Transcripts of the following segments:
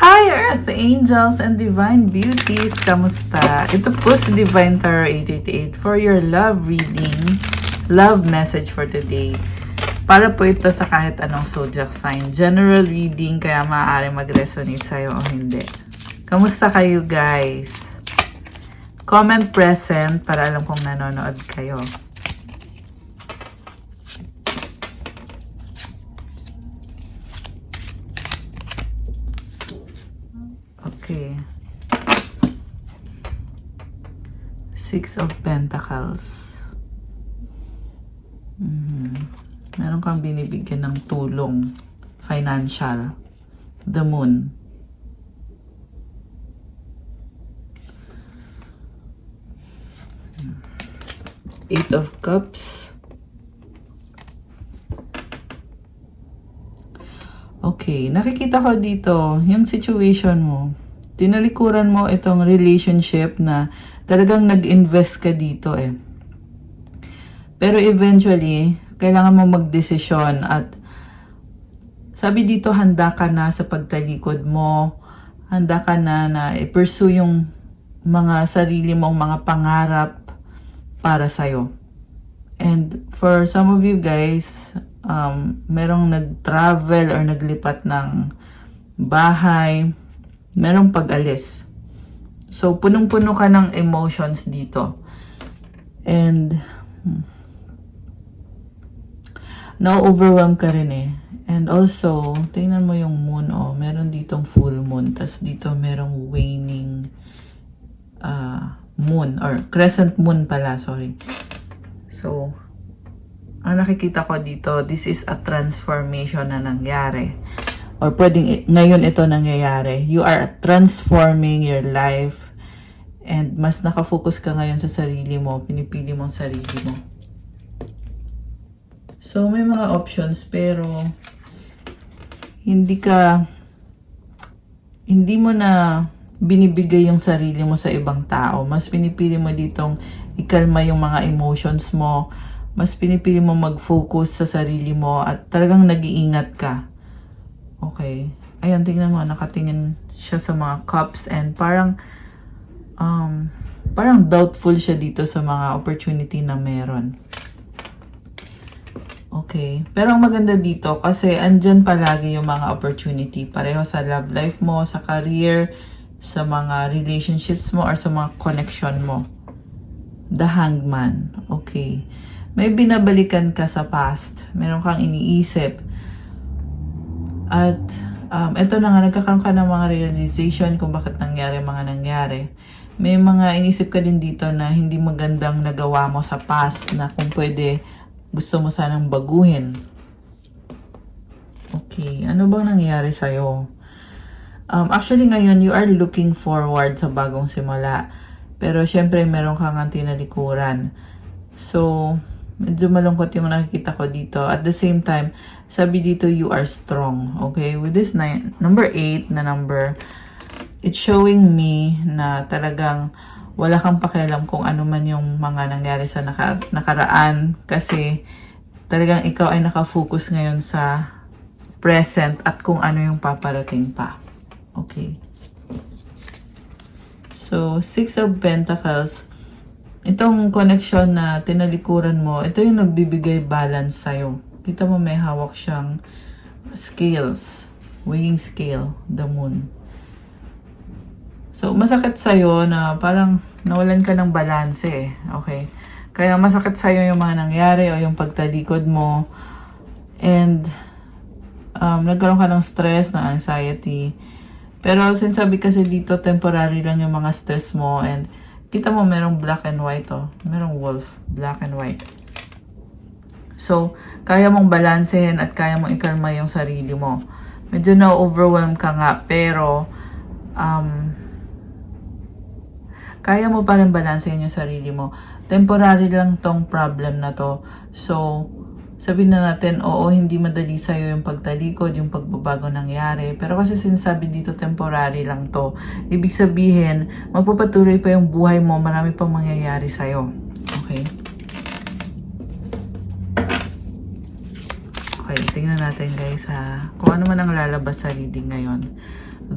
Hi Earth Angels and Divine Beauties! Kamusta? Ito po si Divine Tarot 888 for your love reading, love message for today. Para po ito sa kahit anong zodiac sign. General reading, kaya maaari mag-resonate sa'yo o hindi. Kamusta kayo guys? Comment present para alam kong nanonood kayo. Okay. Six of Pentacles. Meron kang binibigyan ng tulong. Financial. The Moon. Eight of Cups. Okay. Nakikita ko dito, yung situation mo. Tinalikuran mo itong relationship na talagang nag-invest ka dito eh. Pero eventually, kailangan mo magdesisyon at sabi dito, handa ka na sa pagtalikod mo, handa ka na i-pursue yung mga sarili mong mga pangarap para sa'yo. And for some of you guys, merong nag-travel or naglipat ng bahay, merong pag-alis. So, punong-puno ka ng emotions dito. And, na-overwhelm ka rin eh. And also, tingnan mo yung moon, oh. Meron ditong full moon. Tas dito merong waning moon. Or crescent moon pala, sorry. So, ang nakikita ko dito, this is a transformation na nangyari. Or pwedeng ngayon ito nangyayari. You are transforming your life. And mas nakafocus ka ngayon sa sarili mo. Pinipili mo ang sarili mo. So, may mga options pero hindi mo na binibigay yung sarili mo sa ibang tao. Mas pinipili mo ditong ikalma yung mga emotions mo. Mas pinipili mo mag-focus sa sarili mo at talagang nag-iingat ka. Okay. Ayan, tingnan mo. Nakatingin siya sa mga cups and parang doubtful siya dito sa mga opportunity na meron. Okay. Pero ang maganda dito kasi andyan palagi yung mga opportunity. Pareho sa love life mo, sa career, sa mga relationships mo, or sa mga connection mo. The Hangman. Okay. May binabalikan ka sa past. Meron kang iniisip. At eto na nga, nagkakaroon ka ng mga realization kung bakit mga nangyari. May mga inisip ka din dito na hindi magandang nagawa mo sa past na kung pwede gusto mo sanang baguhin. Okay, ano bang nangyari sa'yo? Actually ngayon, you are looking forward sa bagong simula. Pero syempre, meron kang tinalikuran. So, medyo malungkot yung nakikita ko dito. At the same time, sabi dito, you are strong. Okay? With this number 8 na number, it's showing me na talagang wala kang pakialam kung ano man yung mga nangyari sa nakaraan. Kasi talagang ikaw ay nakafocus ngayon sa present at kung ano yung paparating pa. Okay? So, Six of Pentacles. Itong connection na tinalikuran mo, ito yung nagbibigay balance sa'yo. Kita mo may hawak siyang scales. Weighing scale. The Moon. So, masakit sa'yo na parang nawalan ka ng balance eh. Okay? Kaya masakit sa'yo yung mga nangyari o yung pagtalikod mo. And, nagkaroon ka ng stress, ng anxiety. Pero, sinasabi kasi dito, temporary lang yung mga stress mo. And, kita mo merong black and white oh. Merong wolf. Black and white. So, kaya mong balansehin at kaya mong ikalma yung sarili mo. Medyo na-overwhelm ka nga. Pero, kaya mo pa rin balansehin yung sarili mo. Temporary lang tong problem na to. So, sabihin na natin, oo, hindi madali sa'yo yung pagtalikod, yung pagbabago nangyari. Pero kasi sinasabi dito, temporary lang to. Ibig sabihin, magpapatuloy pa yung buhay mo, marami pang mangyayari sa'yo. Okay? Okay, tingnan natin guys ha. Kung ano man ang lalabas sa reading ngayon.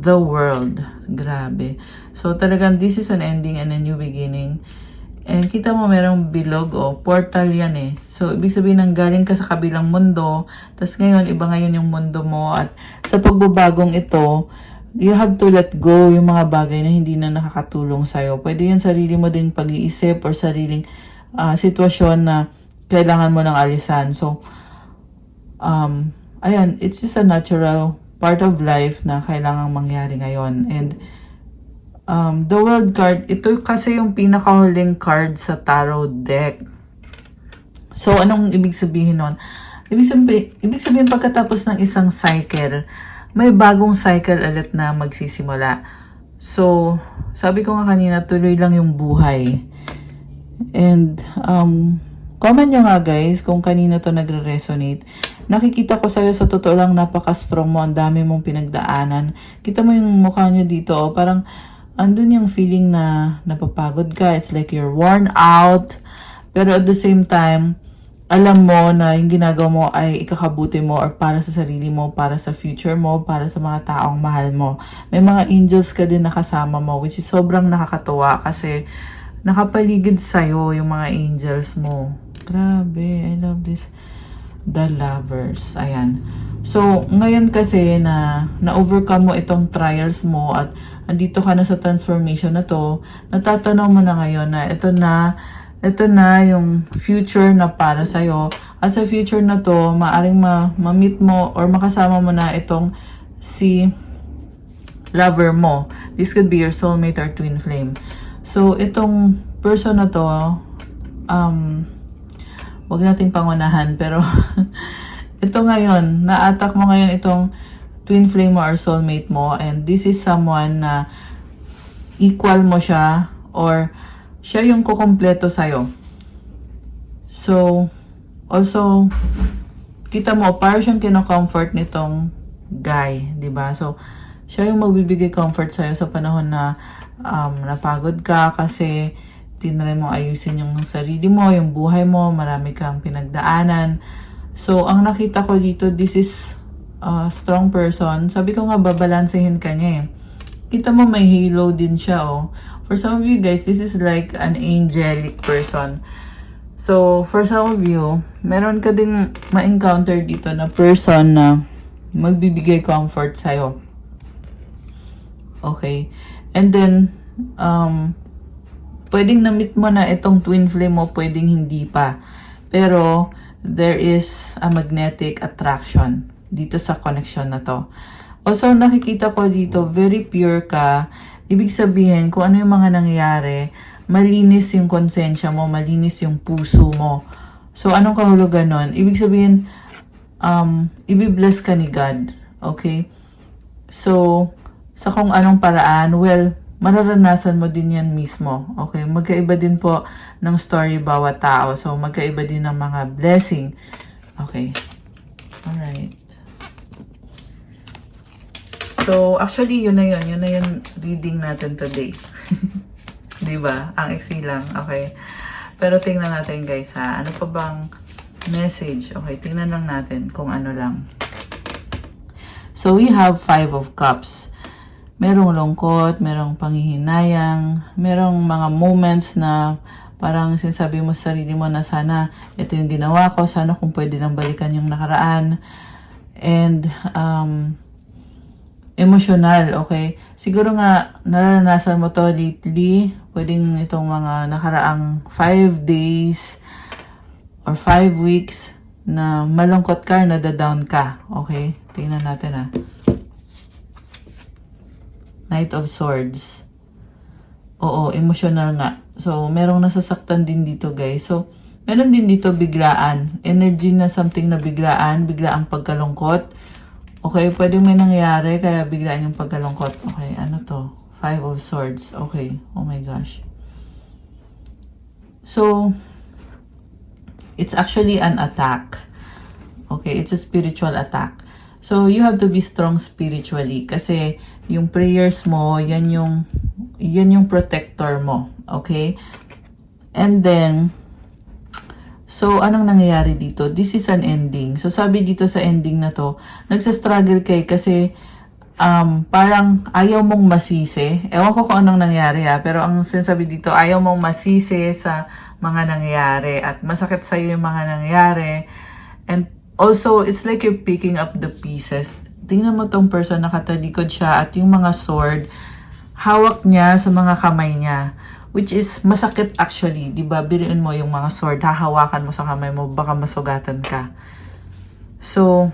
the world. Grabe. So, talagang this is an ending and a new beginning. And kita mo merong bilog, portal yan eh. So, ibig sabihin nang galing ka sa kabilang mundo, tas ngayon, iba ngayon yung mundo mo. At sa pagbabagong ito, you have to let go yung mga bagay na hindi na nakakatulong sa'yo. Pwede yan sarili mo din pag-iisip or sariling sitwasyon na kailangan mo ng alisan. So, ayan, it's just a natural part of life na kailangang mangyari ngayon. And, the World card, ito kasi yung pinakahuling card sa tarot deck. So, anong ibig sabihin nun? Ibig sabihin pagkatapos ng isang cycle, may bagong cycle ulit na magsisimula. So, sabi ko nga kanina, tuloy lang yung buhay. And, comment nyo nga guys kung kanina to nagre-resonate. Nakikita ko sa'yo sa totoo lang napaka-strong mo, ang dami mong pinagdaanan. Kita mo yung mukha niya dito, parang andun yung feeling na napapagod ka. It's like you're worn out. Pero at the same time, alam mo na yung ginagawa mo ay ikakabuti mo or para sa sarili mo, para sa future mo, para sa mga taong mahal mo. May mga angels ka din nakasama mo, which is sobrang nakakatuwa kasi nakapaligid sa'yo yung mga angels mo. Grabe, I love this. The Lovers. Ayan. So, ngayon kasi na-overcome mo itong trials mo at andito ka na sa transformation na to, natatanaw mo na ngayon na ito na yung future na para sa'yo. At sa future na to, maaring ma-meet mo or makasama mo na itong si lover mo. This could be your soulmate or twin flame. So, itong person na to, wag nating pangunahan, pero ito ngayon, na-attack mo ngayon itong twin flame mo or soulmate mo, and this is someone na equal mo siya or siya yung kukumpleto sa'yo. So, also, kita mo, parang siyang kinocomfort nitong guy, di ba? So, siya yung magbibigay comfort sa'yo sa panahon na napagod ka kasi tinry mo ayusin yung sarili mo, yung buhay mo, marami kang pinagdaanan. So, ang nakita ko dito, this is a strong person. Sabi ko nga, babalansehin ka niya eh. Kita mo, may halo din siya, oh. For some of you guys, this is like an angelic person. So, for some of you, meron ka ding ma-encounter dito na person na magbibigay comfort sa'yo. Okay. And then, pwedeng na-meet mo na itong twin flame mo, pwedeng hindi pa. Pero, there is a magnetic attraction dito sa connection na to. Also, nakikita ko dito, very pure ka. Ibig sabihin, kung ano yung mga nangyayari, malinis yung konsensya mo, malinis yung puso mo. So, anong kahulugan nun? Ibig sabihin, ibibless ka ni God. Okay? So, sa kung anong paraan, well, mararanasan mo din yan mismo. Okay? Magkaiba din po ng story bawat tao. So, magkaiba din ng mga blessing. Okay. Alright. So, actually, yun na yun. Yun na yung reading natin today. Diba? Ang easy lang. Okay. Pero tingnan natin guys ha. Ano pa bang message? Okay, tingnan lang natin kung ano lang. So, we have 5 of Cups. Merong lungkot, merong panghihinayang, merong mga moments na parang sinasabi mo sa sarili mo na sana ito yung ginawa ko, sana kung pwede lang balikan yung nakaraan. And, emotional, okay? Siguro nga, naranasan mo to lately, pwedeng itong mga nakaraang 5 days or 5 weeks na malungkot ka, nadadown ka, okay? Tingnan natin ah. Knight of Swords. Oo, emotional nga. So, merong nasasaktan din dito, guys. So, meron din dito biglaan. Energy na something na biglaan pagkalungkot. Okay, pwedeng may nangyari, kaya biglaan yung pagkalungkot. Okay, ano to? 5 of Swords. Okay, oh my gosh. So, it's actually an attack. Okay, it's a spiritual attack. So, you have to be strong spiritually kasi yung prayers mo, yan yung protector mo. Okay? And then, so, anong nangyayari dito? This is an ending. So, sabi dito sa ending na to, nagsastruggle kay kasi parang ayaw mong masisi. Ewan ko kung anong nangyari pero ang sinasabi dito, ayaw mong masisi sa mga nangyari at masakit sa'yo yung mga nangyari. And also, it's like you're picking up the pieces. Tingnan mo tong person, nakatalikod siya at yung mga sword, hawak niya sa mga kamay niya. Which is masakit actually, di ba? Biriin mo yung mga sword, hahawakan mo sa kamay mo, baka masugatan ka. So,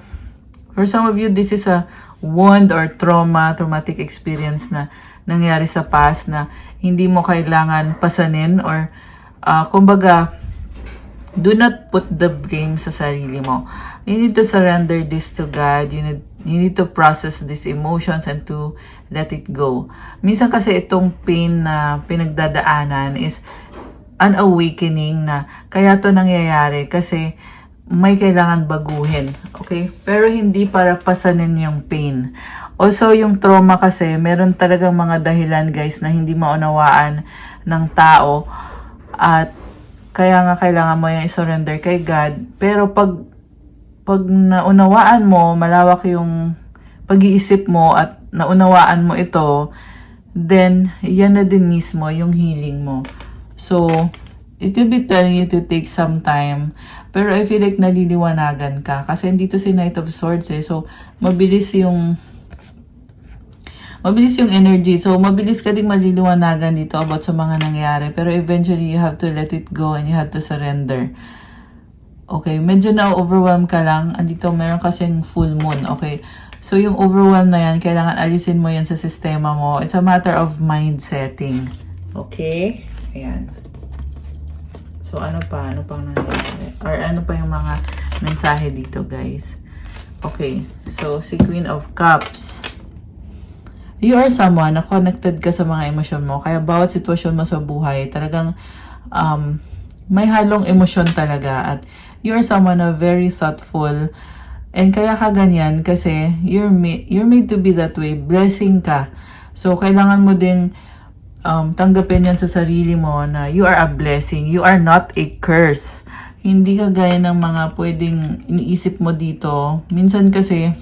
for some of you, this is a wound or traumatic experience na nangyari sa past na hindi mo kailangan pasanin or kumbaga, do not put the blame sa sarili mo. You need to surrender this to God. You need to process these emotions and to let it go. Minsan kasi itong pain na pinagdadaanan is an awakening na kaya to nangyayari kasi may kailangan baguhin. Okay? Pero hindi para pasanin yung pain. Also, yung trauma kasi, meron talagang mga dahilan guys na hindi maunawaan ng tao at kaya nga kailangan mo yung i-surrender kay God. Pero pag naunawaan mo, malawak yung pag-iisip mo at naunawaan mo ito, then yan na din mismo yung healing mo. So, it will be telling you to take some time. Pero I feel like naliliwanagan ka. Kasi dito si Knight of Swords So, mabilis yung energy. So, mabilis ka ding maliliwanagan dito about sa mga nangyari. Pero eventually, you have to let it go and you have to surrender. Okay, medyo na-overwhelm ka lang. Andito, meron kasing full moon. Okay, so yung overwhelm na yan, kailangan alisin mo yan sa sistema mo. It's a matter of mind setting. Okay, ayan. So, ano pang nangyari? Or ano pa yung mga mensahe dito, guys? Okay, so si Queen of Cups. You are someone na connected ka sa mga emosyon mo. Kaya bawat sitwasyon mo sa buhay, talagang may halong emosyon talaga. At you are someone na very thoughtful. And kaya ka ganyan kasi you're made to be that way. Blessing ka. So, kailangan mo ding tanggapin yan sa sarili mo na you are a blessing. You are not a curse. Hindi ka gaya ng mga pwedeng iniisip mo dito. Minsan kasi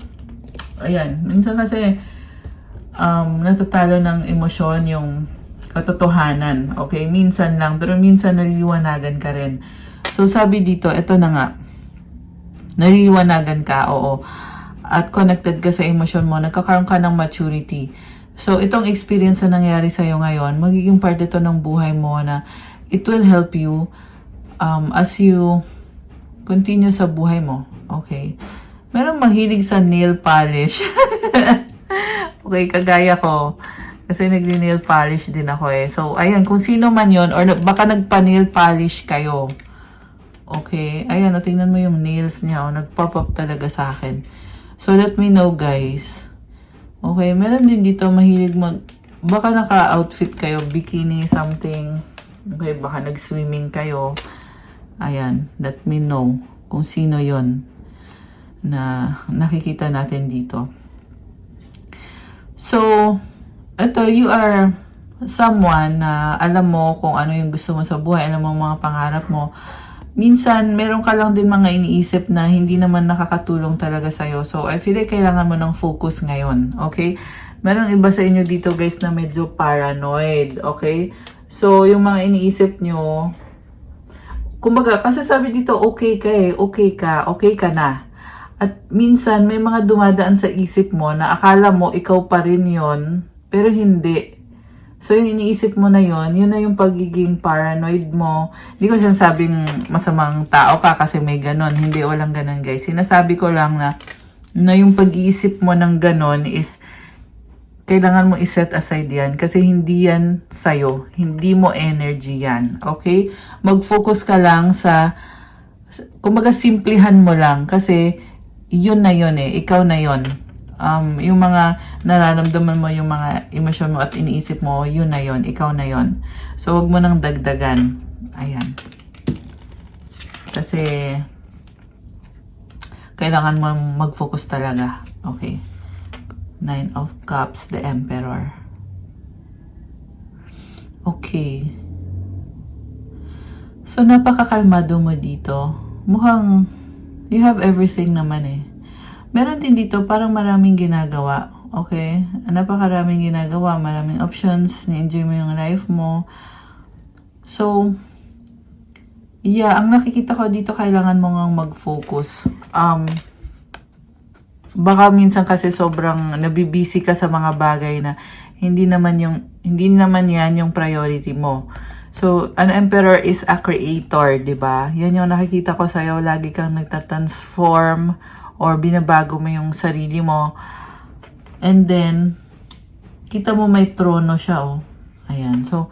natatalo ng emosyon yung katotohanan. Okay? Minsan lang. Pero minsan naliliwanagan ka rin. So, sabi dito, ito na nga. Naliliwanagan ka, oo. At connected ka sa emosyon mo. Nagkakaroon ka ng maturity. So, itong experience na nangyari sa'yo ngayon, magiging part ito ng buhay mo na it will help you as you continue sa buhay mo. Okay? Merong mahilig sa nail polish. Okay, kagaya ko. Kasi nagli-nail polish din ako So, ayan, kung sino man yon or baka nagpa-nail polish kayo. Okay, ayan, tingnan mo yung nails niya. Nag-pop up talaga sa akin. So, let me know, guys. Okay, meron din dito mahilig baka naka-outfit kayo, bikini, something. Okay, baka nag-swimming kayo. Ayan, let me know kung sino yon na nakikita natin dito. So, ito, you are someone na alam mo kung ano yung gusto mo sa buhay, alam mo mga pangarap mo. Minsan, meron ka lang din mga iniisip na hindi naman nakakatulong talaga sa'yo. So, I feel like kailangan mo ng focus ngayon. Okay? Meron iba sa inyo dito, guys, na medyo paranoid. Okay? So, yung mga iniisip nyo, kumbaga, kasi sabi dito, okay ka na. At minsan, may mga dumadaan sa isip mo na akala mo ikaw pa rin yon, pero hindi. So, yung iniisip mo na yun na yung pagiging paranoid mo. Hindi ko sinasabing masamang tao ka kasi may ganon. Hindi, walang ganon, guys. Sinasabi ko lang na yung pag-iisip mo ng ganon is kailangan mo iset aside yan kasi hindi yan sa'yo. Hindi mo energy yan. Okay? Mag-focus ka lang sa, kumbaga, simplihan mo lang kasi yun na yun ikaw na yun. Yung mga nararamdaman mo, yung mga emosyon mo at iniisip mo, yun na yun, ikaw na yun. So, wag mo nang dagdagan. Ayan. Kasi, kailangan mo mag-focus talaga. Okay. 9 of Cups, the Emperor. Okay. So, napakakalmado mo dito. Mukhang, you have everything naman Meron din dito parang maraming ginagawa. Okay? Napakaraming ginagawa, maraming options, ni-enjoy mo yung life mo. So, yeah, ang nakikita ko dito, kailangan mo ngang mag-focus. Baka minsan kasi sobrang nabibisi ka sa mga bagay na hindi naman yan yung priority mo. So, an emperor is a creator, 'di ba? Yan yung nakikita ko sa iyo, lagi kang nagta-transform or binabago mo yung sarili mo. And then kita mo may trono siya, oh. Ayan. So,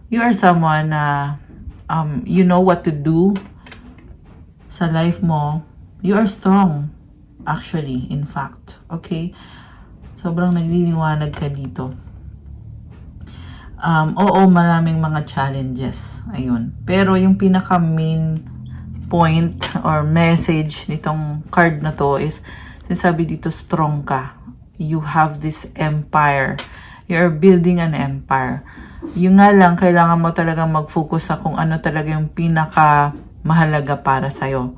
you are someone na you know what to do sa life mo. You are strong. Actually, in fact. Okay? Sobrang nagliliwanag ka dito. Oo, maraming mga challenges. Ayun. Pero yung pinaka main point or message nitong card na to is, sinasabi dito, strong ka. You have this empire. You're building an empire. Yung nga lang, kailangan mo talaga mag-focus sa kung ano talaga yung pinaka mahalaga para sa'yo.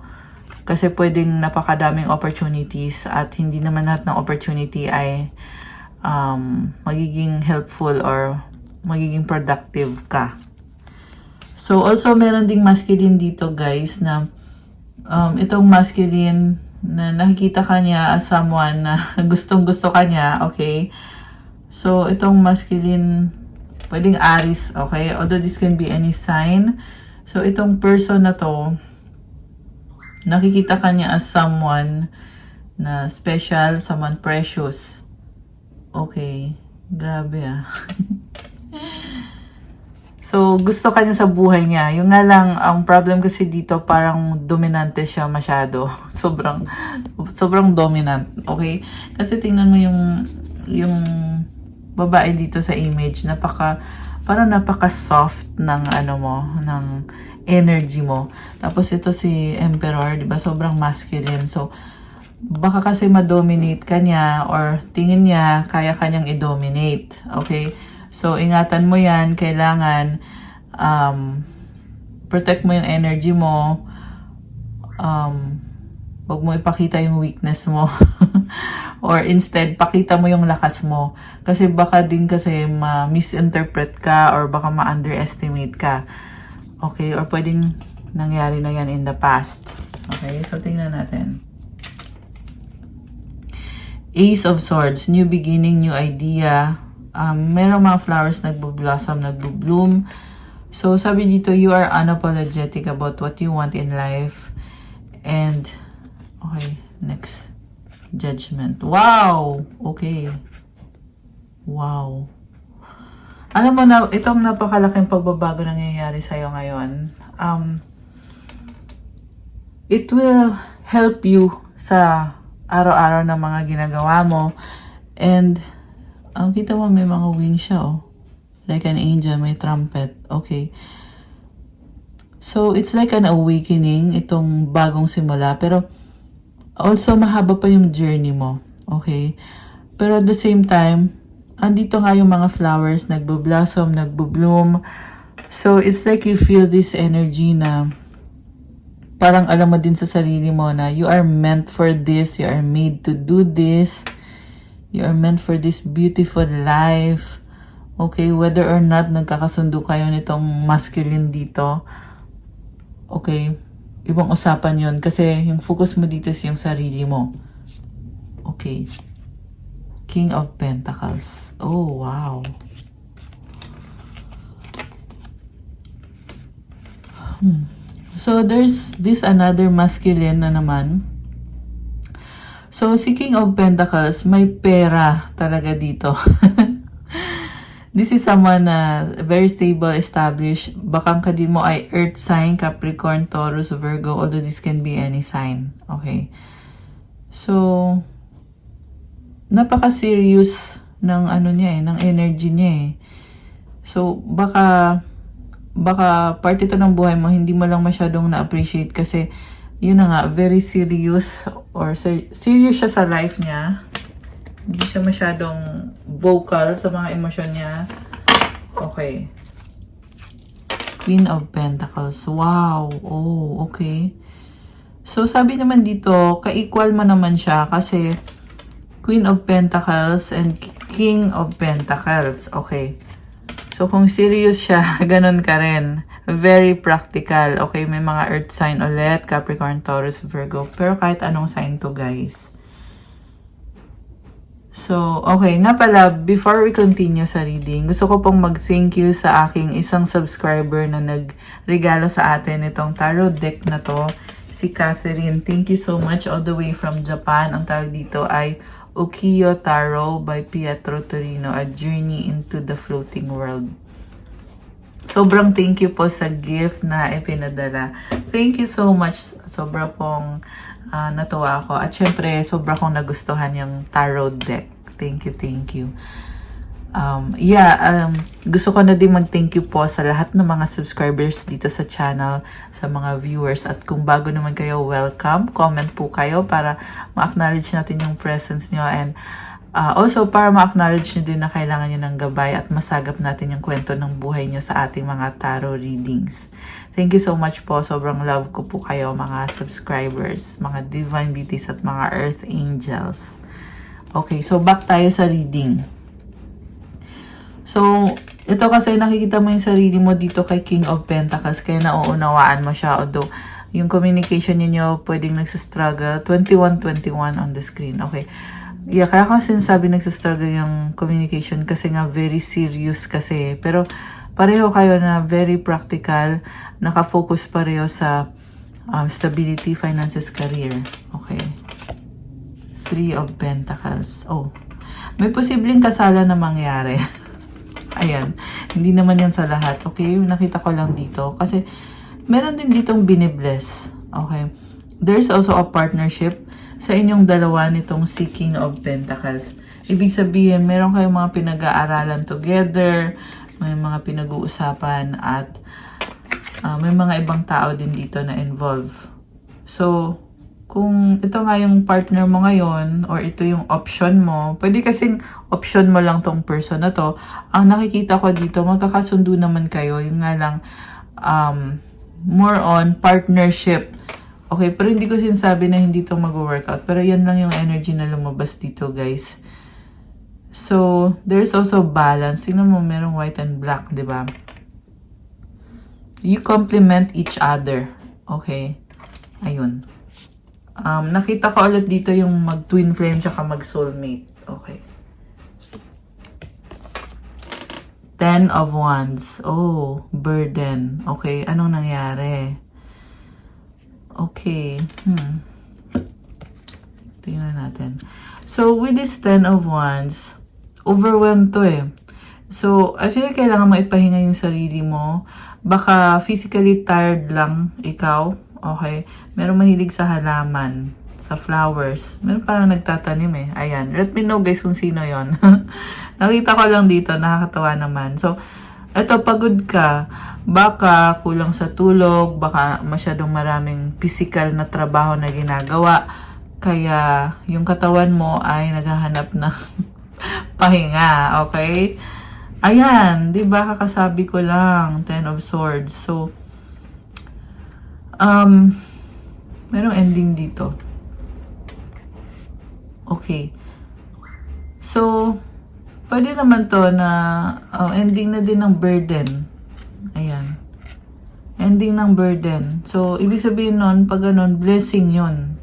Kasi pwedeng napakadaming opportunities at hindi naman lahat ng opportunity ay magiging helpful or magiging productive ka. So, also meron ding masculine dito, guys, na itong masculine na nakikita ka niya as someone na gustong-gusto ka niya, okay? So, itong masculine, pwedeng Aries, okay? Although this can be any sign. So, itong person na to, nakikita ka niya as someone na special, someone precious. Okay. Grabe ah. So, gusto ka niya sa buhay niya. Yung nga lang, ang problem kasi dito, parang dominante siya masyado. Sobrang dominant. Okay? Kasi tingnan mo yung babae dito sa image, parang napaka-soft ng ano mo, ng energy mo. Tapos ito si Emperor, 'di ba? Sobrang masculine. So baka kasi ma-dominate ka niya or tingin niya kaya kanyang i-dominate. Okay? So ingatan mo 'yan, kailangan protect mo yung energy mo. Huwag mo ipakita yung weakness mo. Or instead, pakita mo yung lakas mo. Kasi baka din kasi ma-misinterpret ka or baka ma-underestimate ka. Okay? Or pwedeng nangyari na yan in the past. Okay? So, tingnan natin. Ace of Swords. New beginning, new idea. Merong mga flowers nagbo-blossom, nagbo-bloom. So, sabi dito, you are unapologetic about what you want in life. And, okay, next. Judgment. Wow! Okay. Wow. Alam mo na, itong napakalaking pagbabago nangyayari sa'yo ngayon, it will help you sa araw-araw na mga ginagawa mo. And, kita mo may mga wings siya, oh. Like an angel, may trumpet. Okay. So, it's like an awakening, itong bagong simula. Pero, also, mahaba pa yung journey mo. Okay? Pero at the same time, andito nga yung mga flowers, nagbo-blossom, nagbo-bloom. So, it's like you feel this energy na parang alam mo din sa sarili mo na you are meant for this, you are made to do this, you are meant for this beautiful life. Okay, whether or not nagkakasundo kayo nitong masculine dito, okay, ibang usapan yun kasi yung focus mo dito is yung sarili mo. Okay. King of Pentacles. Oh, wow. So, there's this another masculine na naman. So, si King of Pentacles, may pera talaga dito. This is someone na very stable, established. Baka ang kadin mo ay Earth sign, Capricorn, Taurus, Virgo, although this can be any sign. Okay. So, napaka-serious ng ano niya ng energy niya So, baka part ito ng buhay mo, hindi mo lang masyadong na-appreciate kasi, yun na nga, very serious or serious siya sa life niya. Hindi siya masyadong vocal sa mga emosyon niya. Okay. Queen of Pentacles. Wow. Oh, okay. So, sabi naman dito, ka-equal mo naman siya kasi Queen of Pentacles and King of Pentacles. Okay. So, kung serious siya, ganun ka rin. Very practical. Okay, may mga earth sign ulit. Capricorn, Taurus, Virgo. Pero kahit anong sign to, guys. So, okay. Nga pala, before we continue sa reading, gusto ko pong mag-thank you sa aking isang subscriber na nagregalo sa atin itong tarot deck na to. Si Catherine. Thank you so much all the way from Japan. Ang tawag dito ay Ukiyo Tarot by Pietro Torino, A Journey into the Floating World. Sobrang thank you po sa gift na ipinadala. Thank you so much. Sobra pong natuwa ako. At syempre, sobra kong nagustuhan yung tarot deck. Thank you, thank you. Gusto ko na din mag-thank you po sa lahat ng mga subscribers dito sa channel, sa mga viewers. At kung bago naman kayo, welcome. Comment po kayo para ma-acknowledge natin yung presence nyo. And also, para ma-acknowledge nyo din na kailangan nyo ng gabay at masagap natin yung kwento ng buhay nyo sa ating mga tarot readings. Thank you so much po. Sobrang love ko po kayo, mga subscribers, mga divine beauties at mga earth angels. Okay, so back tayo sa reading. So, ito kasi nakikita mo yung sarili mo dito kay King of Pentacles, kaya nauunawaan mo siya. Although, yung communication niyo pwedeng nagsastruggle. 21-21 on the screen. Okay. Yeah, kaya kasi sinasabi nagsastruggle yung communication kasi nga very serious kasi. Pero, pareho kayo na very practical. Nakafocus pareho sa stability, finances, career. Okay. 3 of Pentacles. Oh. May posibleng kasalan na mangyari. Ayan. Hindi naman yan sa lahat. Okay? Nakita ko lang dito. Kasi, meron din ditong binibless. Okay? There's also a partnership sa inyong dalawa nitong si King of Pentacles. Ibig sabihin, meron kayong mga pinag-aaralan together, may mga pinag-uusapan, at may mga ibang tao din dito na involved. So, kung ito nga yung partner mo ngayon, or ito yung option mo, pwede kasing option mo lang tong person na to. Ang nakikita ko dito, magkakasundo naman kayo. Yung nga lang, more on partnership. Okay, pero hindi ko sinasabi na hindi ito mag-workout. Pero yan lang yung energy na lumabas dito, guys. So, there's also balance. Tingnan mo, merong white and black, di ba? You complement each other. Okay? Ayun. Nakita ko ulit dito yung mag-twin flame tsaka mag-soulmate. Okay. 10 of Wands. Oh, burden. Okay, anong nangyari? Okay. Tingnan natin. So, with this 10 of Wands, overwhelmed to eh. So, I feel like kailangan maipahinga yung sarili mo. Baka physically tired lang ikaw. Okay. Meron mahilig sa halaman, sa flowers. Meron parang nagtatanim eh. Ayan. Let me know guys kung sino yon. Nakita ko lang dito. Nakakatawa naman. So, eto, pagod ka. Baka kulang sa tulog. Baka masyadong maraming physical na trabaho na ginagawa. Kaya, yung katawan mo ay naghahanap ng pahinga. Okay? Ayan. Diba? Kakasabi ko lang. 10 of Swords. So, merong ending dito. Okay. So, pwede naman to na ending na din ng burden. Ayan. Ending ng burden. So, ibig sabihin nun, pag ganun, blessing yun.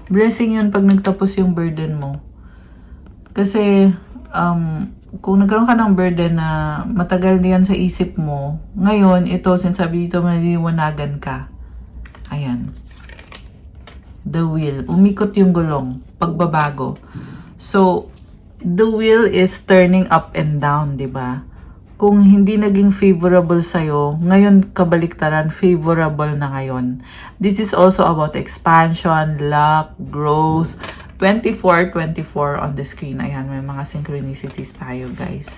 Blessing yun pag nagtapos yung burden mo. Kasi, kung nagkaroon ka ng burden na matagal diyan sa isip mo, ngayon, ito, sinasabi dito, maliliwanagan ka. Ayan. The wheel. Umikot yung gulong. Pagbabago. So, the wheel is turning up and down, di ba? Kung hindi naging favorable sa'yo, ngayon kabaliktaran, favorable na ngayon. This is also about expansion, luck, growth. 24 on the screen. Ayan, may mga synchronicities tayo, guys.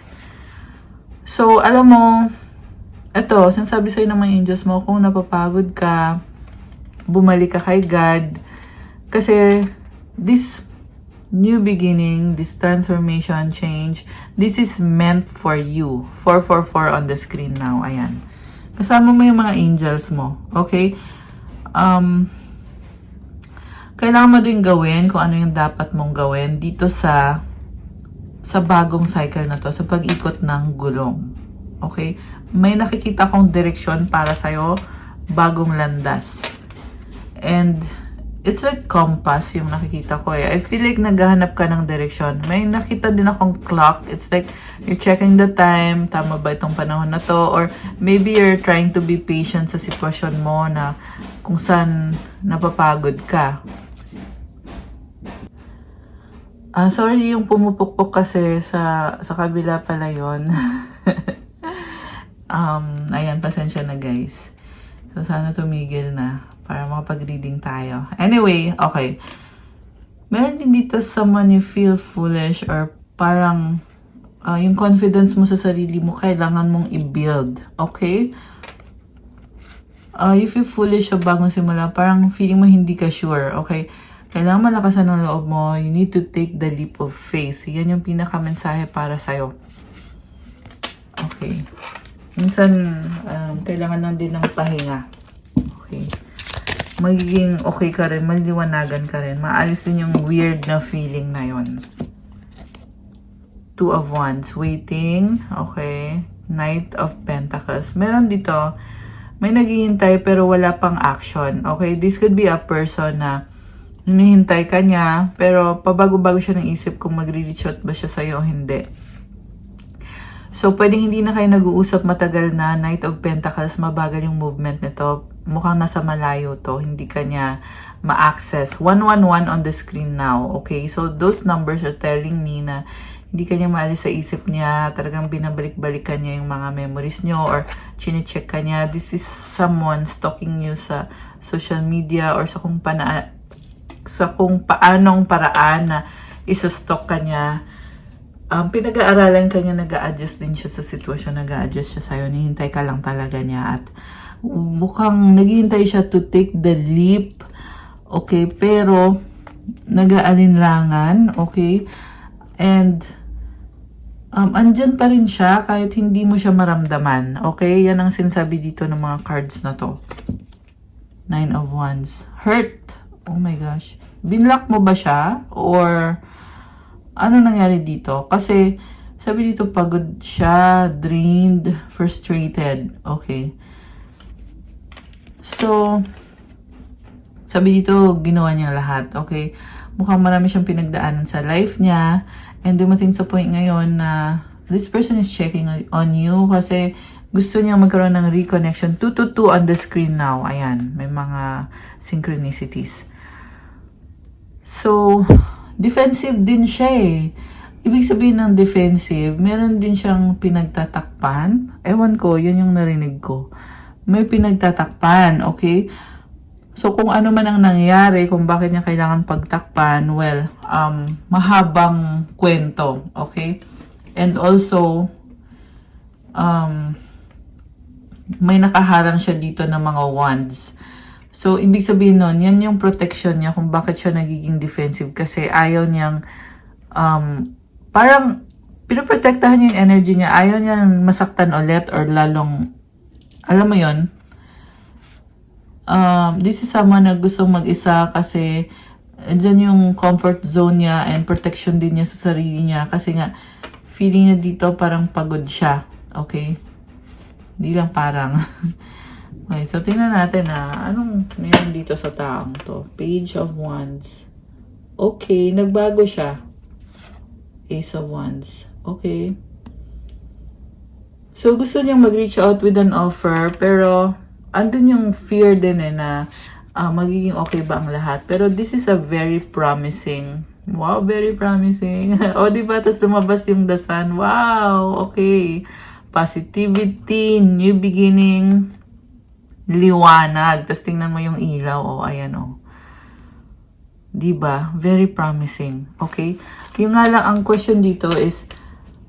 So, alam mo, ito, sinasabi sa'yo ng mga angels mo, kung napapagod ka, bumalik ka kay God. Kasi, this new beginning, this transformation, change, this is meant for you. 444 on the screen now. Ayan. Kasama mo yung mga angels mo. Okay? kailangan mo din gawin kung ano yung dapat mong gawin dito sa bagong cycle na to, sa pag-ikot ng gulong. Okay? May nakikita kong direksyon para sa'yo, bagong landas. And it's like compass yung nakikita ko eh. I feel like naghahanap ka ng direksyon. May nakita din akong clock. It's like you're checking the time. Tama ba itong panahon na to? Or maybe you're trying to be patient sa sitwasyon mo na kung saan napapagod ka. Sorry yung pumupukpok kasi sa kabila pala yun. Ayan, pasensya na guys. So, sana tumigil na para makapag-reading tayo. Anyway, okay. Meron din dito someone you feel foolish or parang yung confidence mo sa sarili mo kailangan mong i-build. Okay? You feel foolish sa bagong simula. Parang feeling mo hindi ka sure. Okay? Kailangan malakasan ng loob mo. You need to take the leap of faith. Yan yung pinaka-mensahe para sa'yo. Okay. Minsan, kailangan lang din ng pahinga. Okay. Magiging okay ka rin. Maliwanagan ka rin. Maalis din yung weird na feeling na yun. Two of Wands. Waiting. Okay. Knight of Pentacles. Meron dito, may naghihintay pero wala pang action. Okay. This could be a person na hinihintay ka niya, pero pabago-bago siya ng isip kung magre-reach out ba siya sa'yo o hindi. So, pwedeng hindi na kayo nag-uusap matagal na. Knight of Pentacles, mabagal yung movement nito. Mukhang nasa malayo to. Hindi ka niya ma-access. 111 on the screen now. Okay? So, those numbers are telling me na hindi ka niya maalis sa isip niya. Talagang binabalik-balikan niya yung mga memories niyo or chine-check ka niya. This is someone stalking you sa social media or sa kung paanong paraan na isa-stalk ka niya. Pinag-aaralan ka niya, nag-a-adjust din siya sa sitwasyon, nag-a-adjust siya sa'yo, nihintay ka lang talaga niya at mukhang naghihintay siya to take the leap, okay, pero nag-aalinlangan, okay, and andyan pa rin siya kahit hindi mo siya maramdaman, okay, yan ang sinasabi dito ng mga cards na to. Nine of Wands. Hurt. Oh my gosh. Binlock mo ba siya? Or ano nangyari dito? Kasi sabi dito pagod siya, drained, frustrated. Okay. So, sabi dito ginawa niya lahat. Okay. Mukhang marami siyang pinagdaanan sa life niya. And dumating sa point ngayon na this person is checking on you kasi gusto niya magkaroon ng reconnection. 222 on the screen now. Ayan. May mga synchronicities. So, defensive din siya eh. Ibig sabihin ng defensive, meron din siyang pinagtatakpan. Ewan ko, yun yung narinig ko. May pinagtatakpan, okay? So, kung ano man ang nangyari, kung bakit niya kailangan pagtakpan, well, mahabang kwento, okay? And also, may nakaharang siya dito ng mga wands. So, ibig sabihin nun, yan yung protection niya kung bakit siya nagiging defensive. Kasi ayaw niyang, parang, pinoprotektahan niya yung energy niya. Ayaw niyang masaktan ulit or lalong, alam mo yon. This is someone na gustong mag-isa kasi, dyan yung comfort zone niya and protection din niya sa sarili niya. Kasi nga, feeling niya dito parang pagod siya. Okay? Hindi lang parang. Okay, so tingnan natin anong meron dito sa taong to. Page of Wands. Okay, nagbago siya. Ace of Wands. Okay. So gusto niyang mag-reach out with an offer, pero andun yung fear din na magiging okay ba ang lahat. Pero this is a very promising. Wow, very promising. O, diba? Tapos lumabas yung the sun. Wow, okay. Positivity, new beginning, liwanag. Tapos tingnan mo yung ilaw. O, ayan o. Diba? Very promising. Okay? Yung nga lang, ang question dito is,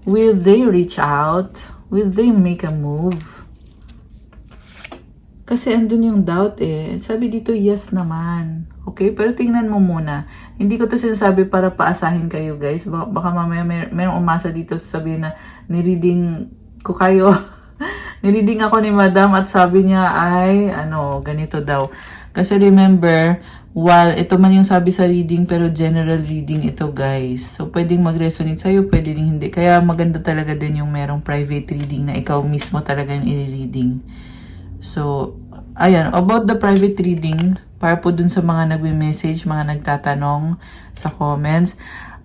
will they reach out? Will they make a move? Kasi andun yung doubt eh. Sabi dito, yes naman. Okay? Pero tingnan mo muna. Hindi ko to sinasabi para paasahin kayo, guys. Baka mamaya mayroong umasa dito sabihin na nireading ko kayo. Nireading ako ni Madam at sabi niya ay, ganito daw. Kasi remember, while ito man yung sabi sa reading, pero general reading ito guys. So, pwedeng mag-resonate sa'yo, pwede rin hindi. Kaya maganda talaga din yung merong private reading na ikaw mismo talaga yung i-reading. So, ayan, about the private reading, para po dun sa mga nagme-message, mga nagtatanong sa comments,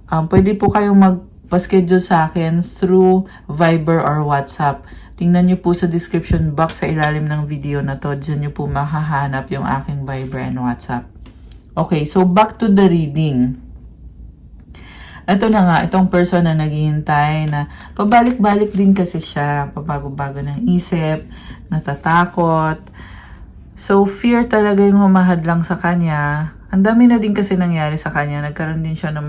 pwede po kayong magpa-schedule sa akin through Viber or WhatsApp. Tingnan nyo po sa description box sa ilalim ng video na to. Diyan nyo po mahahanap yung aking Viber and WhatsApp. Okay, so back to the reading. Ito na nga, itong person na naghihintay na pabalik-balik din kasi siya. Pabago-bago ng isip, natatakot. So, fear talaga yung humahadlang sa kanya. Ang dami na din kasi nangyari sa kanya. Nagkaroon din siya ng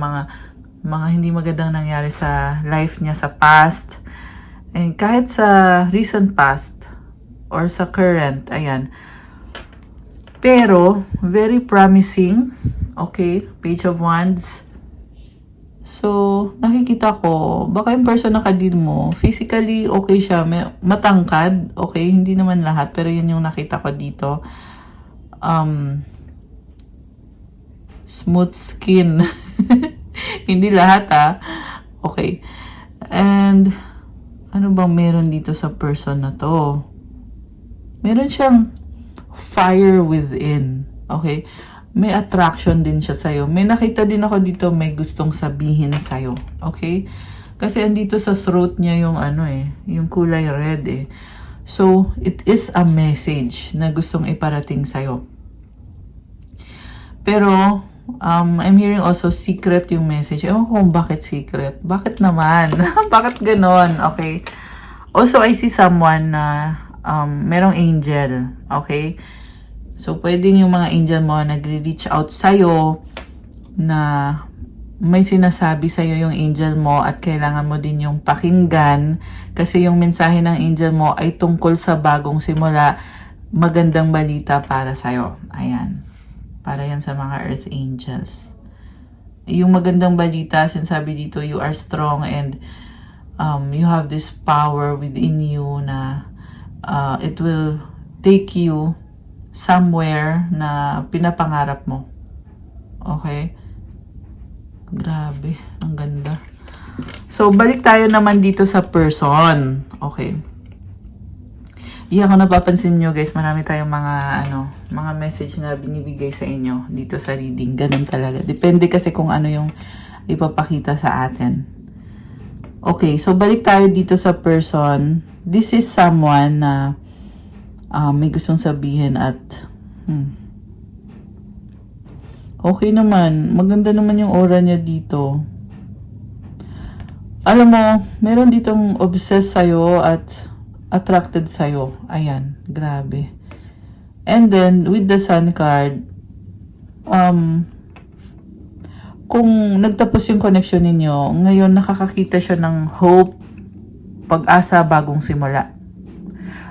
mga hindi magandang nangyari sa life niya sa past. And kahit sa recent past or sa current, ayan. Pero, very promising. Okay, Page of Wands. So, nakikita ko, baka yung person na kadil mo, physically okay siya, matangkad, okay, hindi naman lahat, pero yun yung nakita ko dito. Smooth skin. Hindi lahat okay. And, ano bang meron dito sa person na to? Meron siyang fire within. Okay? May attraction din siya sa'yo. May nakita din ako dito may gustong sabihin sa'yo. Okay? Kasi andito sa throat niya yung yung kulay red So, it is a message na gustong iparating sa'yo. Pero, I'm hearing also secret yung message. Ewan ko kung bakit secret. Bakit naman? Bakit ganon? Okay. Also, I see someone na merong angel. Okay. So, pwedeng yung mga angel mo nagre-reach out sa'yo na may sinasabi sa'yo yung angel mo at kailangan mo din yung pakinggan kasi yung mensahe ng angel mo ay tungkol sa bagong simula, magandang balita para sa'yo. Ayan. Para yan sa mga earth angels. Yung magandang balita, sinasabi dito, you are strong and you have this power within you na it will take you somewhere na pinapangarap mo. Okay? Grabe, ang ganda. So, balik tayo naman dito sa person. Okay. Kung napapansin nyo guys, marami tayong mga message na binibigay sa inyo dito sa reading. Ganun talaga. Depende kasi kung ano yung ipapakita sa atin. Okay, so balik tayo dito sa person. This is someone na may gustong sabihin at okay naman. Maganda naman yung aura niya dito. Alam mo, meron ditong obsessed sa'yo at attracted sa'yo. Ayan, grabe. And then, with the Sun card, kung nagtapos yung connection ninyo, ngayon nakakakita siya ng hope, pag-asa, bagong simula.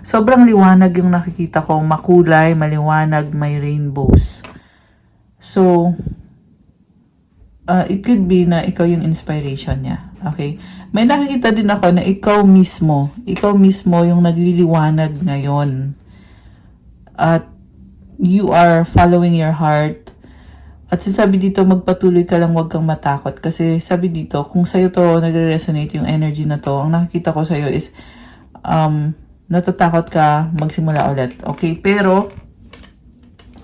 Sobrang liwanag yung nakikita ko, makulay, maliwanag, may rainbows. So, it could be na ikaw yung inspiration niya. Okay? May nakikita din ako na ikaw mismo yung nagliliwanag ngayon. At you are following your heart. At sinasabi dito, magpatuloy ka lang, huwag kang matakot. Kasi sabi dito, kung sa'yo to nagre-resonate yung energy na to, ang nakikita ko sa'yo is, natatakot ka magsimula ulit. Okay? Pero,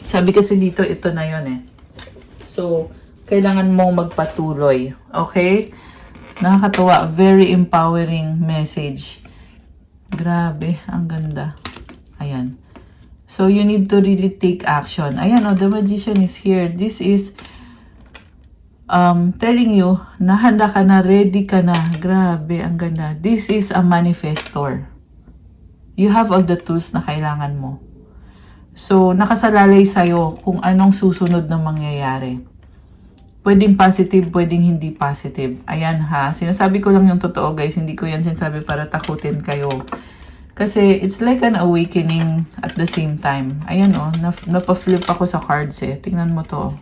sabi kasi dito, ito na yun So, kailangan mong magpatuloy. Okay? Nakakatuwa. Very empowering message. Grabe. Ang ganda. Ayan. So, you need to really take action. Ayan, the Magician is here. This is telling you na handa ka na, ready ka na. Grabe. Ang ganda. This is a manifestor. You have all the tools na kailangan mo. So, nakasalalay sa'yo kung anong susunod na mangyayari. Pwedeng positive, pwedeng hindi positive. Ayan sinasabi ko lang yung totoo guys. Hindi ko yan sinasabi para takutin kayo. Kasi it's like an awakening at the same time. Ayan napaflip ako sa cards Tingnan mo to.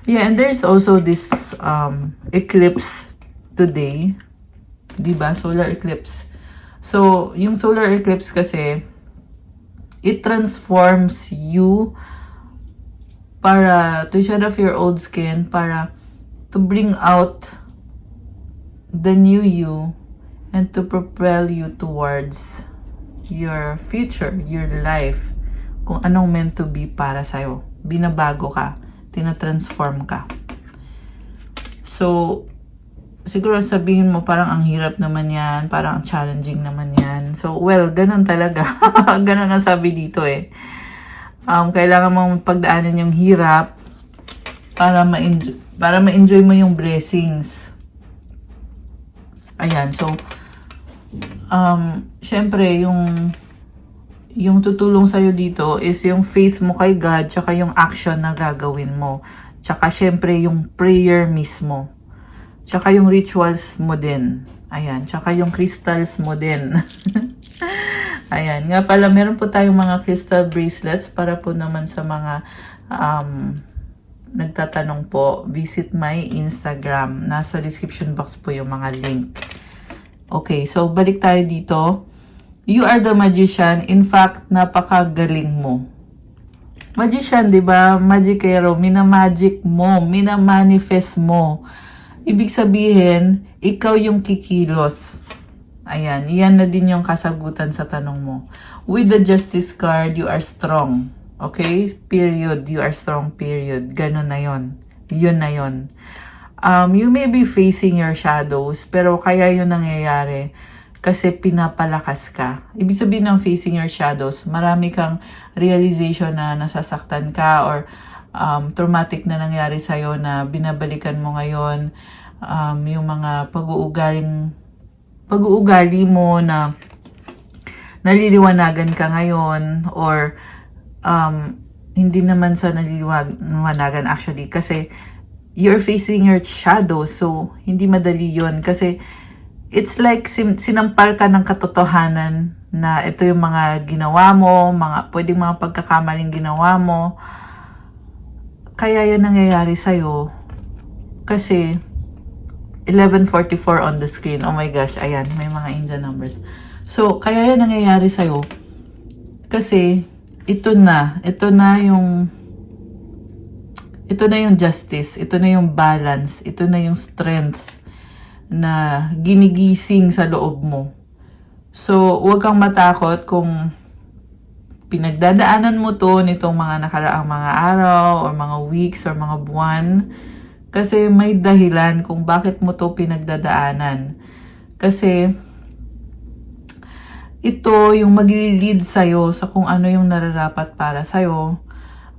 Yeah, and there's also this eclipse today. Diba? Solar eclipse. So, yung solar eclipse kasi, it transforms you para to shed off your old skin, para to bring out the new you, and to propel you towards your future, your life, kung anong meant to be para sa'yo. Binabago ka, tinatransform ka. So, siguro sabihin mo parang ang hirap naman yan, parang challenging naman yan. So, well, ganun talaga. Ganun ang sabi dito eh. Kailangan mong pagdaanan yung hirap para ma-enjoy mo yung blessings. Ayan, so, syempre, yung tutulong sa'yo dito is yung faith mo kay God, tsaka yung action na gagawin mo. Tsaka, syempre, yung prayer mismo. Tsaka yung rituals mo din. Ayan, tsaka yung crystals mo din. Ayan, nga pala, meron po tayong mga crystal bracelets para po naman sa mga nagtatanong po. Visit my Instagram. Nasa description box po yung mga link. Okay, so balik tayo dito. You are the magician. In fact, napakagaling mo. Magician, di ba? Magicero. Minamagic mo. Minamanifest mo. Ibig sabihin, ikaw yung kikilos. Ayan, iyan na din yung kasagutan sa tanong mo. With the Justice card, you are strong. Okay? Period. You are strong, period. Ganun na yon. Yun na yon. You may be facing your shadows, pero kaya yun nangyayari kasi pinapalakas ka. Ibig sabihin ng facing your shadows, marami kang realization na nasasaktan ka or traumatic na nangyari sa'yo na binabalikan mo ngayon. Yung mga pag-uugali mo na naliliwanagan ka ngayon or hindi naman sa naliliwanagan actually kasi you're facing your shadow, so hindi madali yon kasi it's like sinampal ka ng katotohanan na ito yung mga ginawa mo, pwedeng mga pagkakamaling ginawa mo. Kaya yan nangyayari sa'yo kasi 11:44 on the screen. Oh my gosh, ayan, may mga angel numbers. So, kaya yan nangyayari sa'yo kasi ito na yung justice, ito na yung balance, ito na yung strength na ginigising sa loob mo. So, huwag kang matakot kung pinagdadaanan mo to nitong mga nakaraang mga araw or mga weeks or mga buwan. Kasi may dahilan kung bakit mo to pinagdadaanan. Kasi ito yung mag-lead sa'yo sa kung ano yung nararapat para sa'yo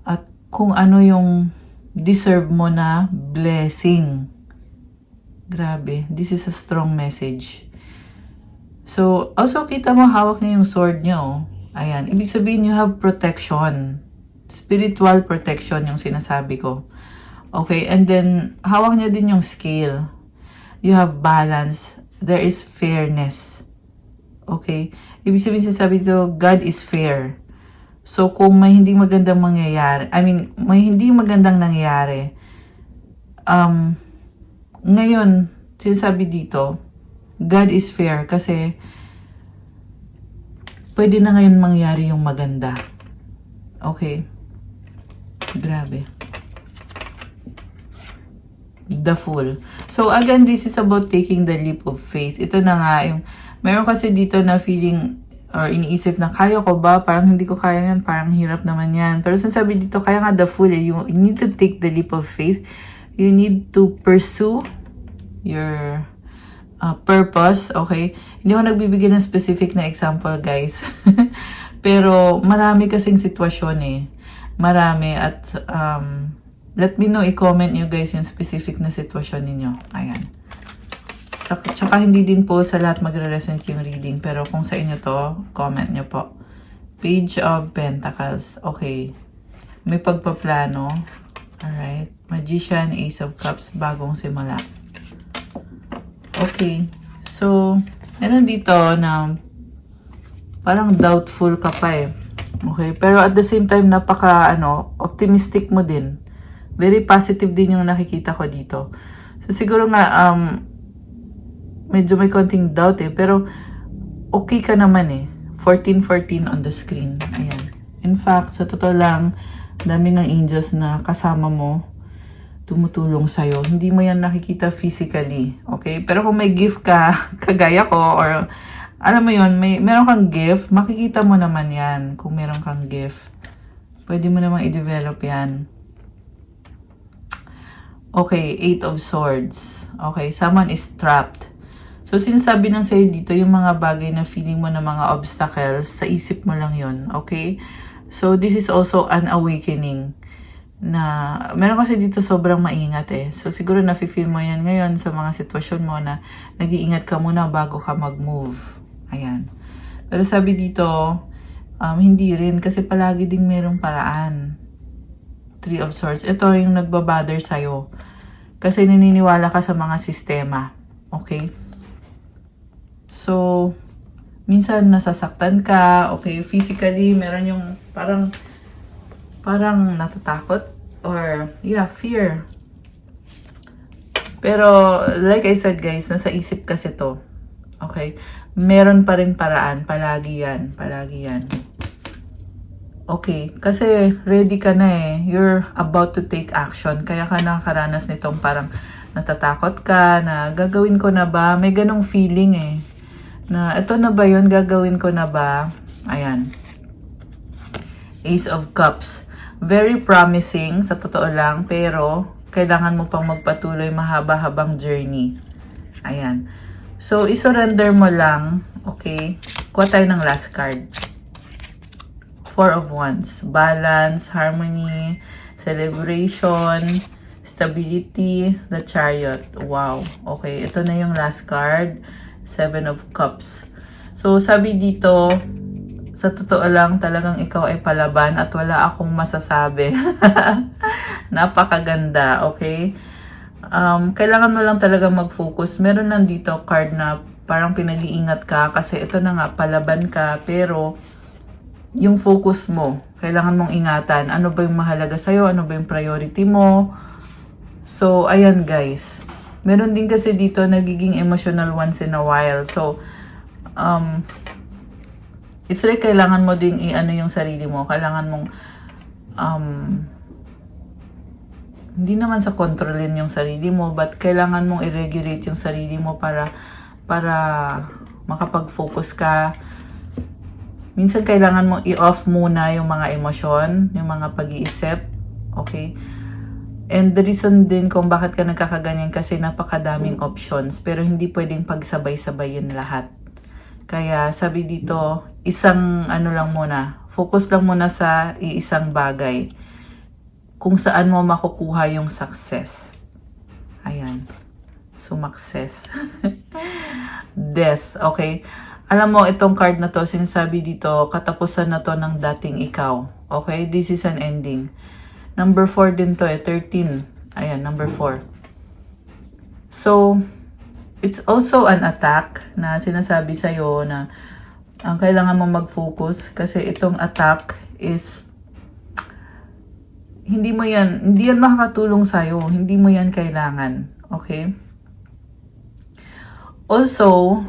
at kung ano yung deserve mo na blessing. Grabe, this is a strong message. So, also kita mo hawak niya yung sword niya, oh. Ayan, ibig sabihin you have protection. Spiritual protection yung sinasabi ko. Okay, and then hawak niya din yung scale. You have balance. There is fairness. Okay, ibig sabihin sinasabi dito, God is fair. So, kung may hindi magandang mangyayari, may hindi magandang nangyayari, ngayon, sinasabi dito, God is fair kasi pwede na ngayon mangyari yung maganda. Okay. Grabe. The Fool. So, again, this is about taking the leap of faith. Ito na nga yung, meron kasi dito na feeling or iniisip na kaya ko ba? Parang hindi ko kaya yan. Parang hirap naman yan. Pero sinasabi dito, kaya nga the fool. You need to take the leap of faith. You need to pursue your purpose. Okay? Hindi ako nagbibigay ng specific na example, guys. Pero marami kasing sitwasyon eh. Marami at let me know, i-comment nyo guys yung specific na sitwasyon ninyo. Ayan. Tsaka hindi din po sa lahat magre-resonate yung reading. Pero kung sa inyo to, comment nyo po. Page of Pentacles. Okay. May pagpaplano. Alright. Magician, Ace of Cups, bagong simula. Okay. So, meron dito na parang doubtful ka pa eh. Okay. Pero at the same time, optimistic mo din. Very positive din yung nakikita ko dito. So, siguro nga, medyo may konting doubt eh. Pero, okay ka naman eh. 14-14 on the screen. Ayan. In fact, sa totoo lang, Dami ng angels na kasama mo, tumutulong sa'yo. Hindi mo yan nakikita physically, okay? Pero kung may gift ka, kagaya ko, or alam mo yun, meron kang gift, makikita mo naman yan kung meron kang gift. Pwede mo namang i-develop yan. Okay, 8 of Swords. Okay, someone is trapped. So, sinasabi ng sa'yo dito, yung mga bagay na feeling mo na mga obstacles, sa isip mo lang yun, okay? So, this is also an awakening na meron kasi dito sobrang maingat eh. So, siguro nafe-feel mo yan ngayon sa mga sitwasyon mo na nag-iingat ka muna bago ka mag-move. Ayan. Pero sabi dito, hindi rin kasi palagi ding merong paraan. 3 of Swords. Ito yung nagbabother sa'yo. Kasi naniniwala ka sa mga sistema. Okay? So, minsan nasasaktan ka. Okay? Physically, meron yung parang natatakot. Or, yeah, fear. Pero, like I said guys, nasa isip kasi to. Okay? Meron pa rin paraan. Palagi yan. Palagi yan. Okay, kasi ready ka na eh. You're about to take action. Kaya ka nakakaranas nitong parang natatakot ka na gagawin ko na ba? May ganong feeling eh. Na ito na ba yun? Gagawin ko na ba? Ayan. Ace of Cups. Very promising sa totoo lang. Pero kailangan mo pang magpatuloy mahaba-habang journey. Ayan. So, isurrender mo lang. Okay. Kuha tayo ng last card. 4 of Wands. Balance, harmony, celebration, stability, the Chariot. Wow. Okay, ito na yung last card. 7 of Cups. So, sabi dito, sa totoo lang, talagang ikaw ay palaban at wala akong masasabi. Napakaganda, okay? Kailangan mo lang talaga mag-focus. Meron lang dito card na parang pinag-iingat ka kasi ito na nga, palaban ka, pero yung focus mo, kailangan mong ingatan. Ano ba yung mahalaga sa'yo? Ano ba yung priority mo? So, ayan guys. Meron din kasi dito nagiging emotional once in a while. So, it's like kailangan mo ding i-ano yung sarili mo. Kailangan mong, hindi naman sa kontrolin yung sarili mo, but kailangan mong i-regulate yung sarili mo para makapag-focus ka. Minsan kailangan mo i-off muna yung mga emosyon, yung mga pag-iisip. Okay? And the reason din kung bakit ka nagkakaganyan kasi napakadaming options. Pero hindi pwedeng pagsabay-sabayin lahat. Kaya sabi dito, isang ano lang muna. Focus lang muna sa iisang bagay. Kung saan mo makukuha yung success. Ayan. Sumakses. Death. Okay? Alam mo, itong card na to, sinasabi dito, katapusan na to ng dating ikaw. Okay? This is an ending. Number 4 din to eh, 13. Ayan, number 4. So, it's also an attack na sinasabi sa'yo na ang kailangan mo mag-focus kasi itong attack is hindi yan makakatulong sa'yo. Hindi mo yan kailangan. Okay? Also,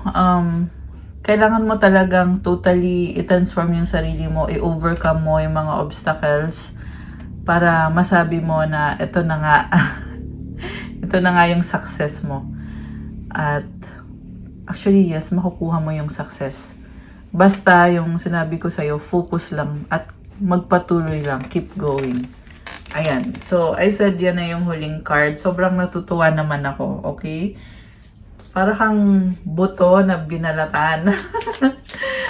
kailangan mo talagang totally i-transform yung sarili mo, i-overcome mo yung mga obstacles para masabi mo na ito na nga, ito na nga yung success mo. At actually, yes, makukuha mo yung success. Basta yung sinabi ko sa'yo, focus lang at magpatuloy lang, keep going. Ayan. So, I said yan na yung huling card. Sobrang natutuwa naman ako, okay? Para kang buto na binalatan.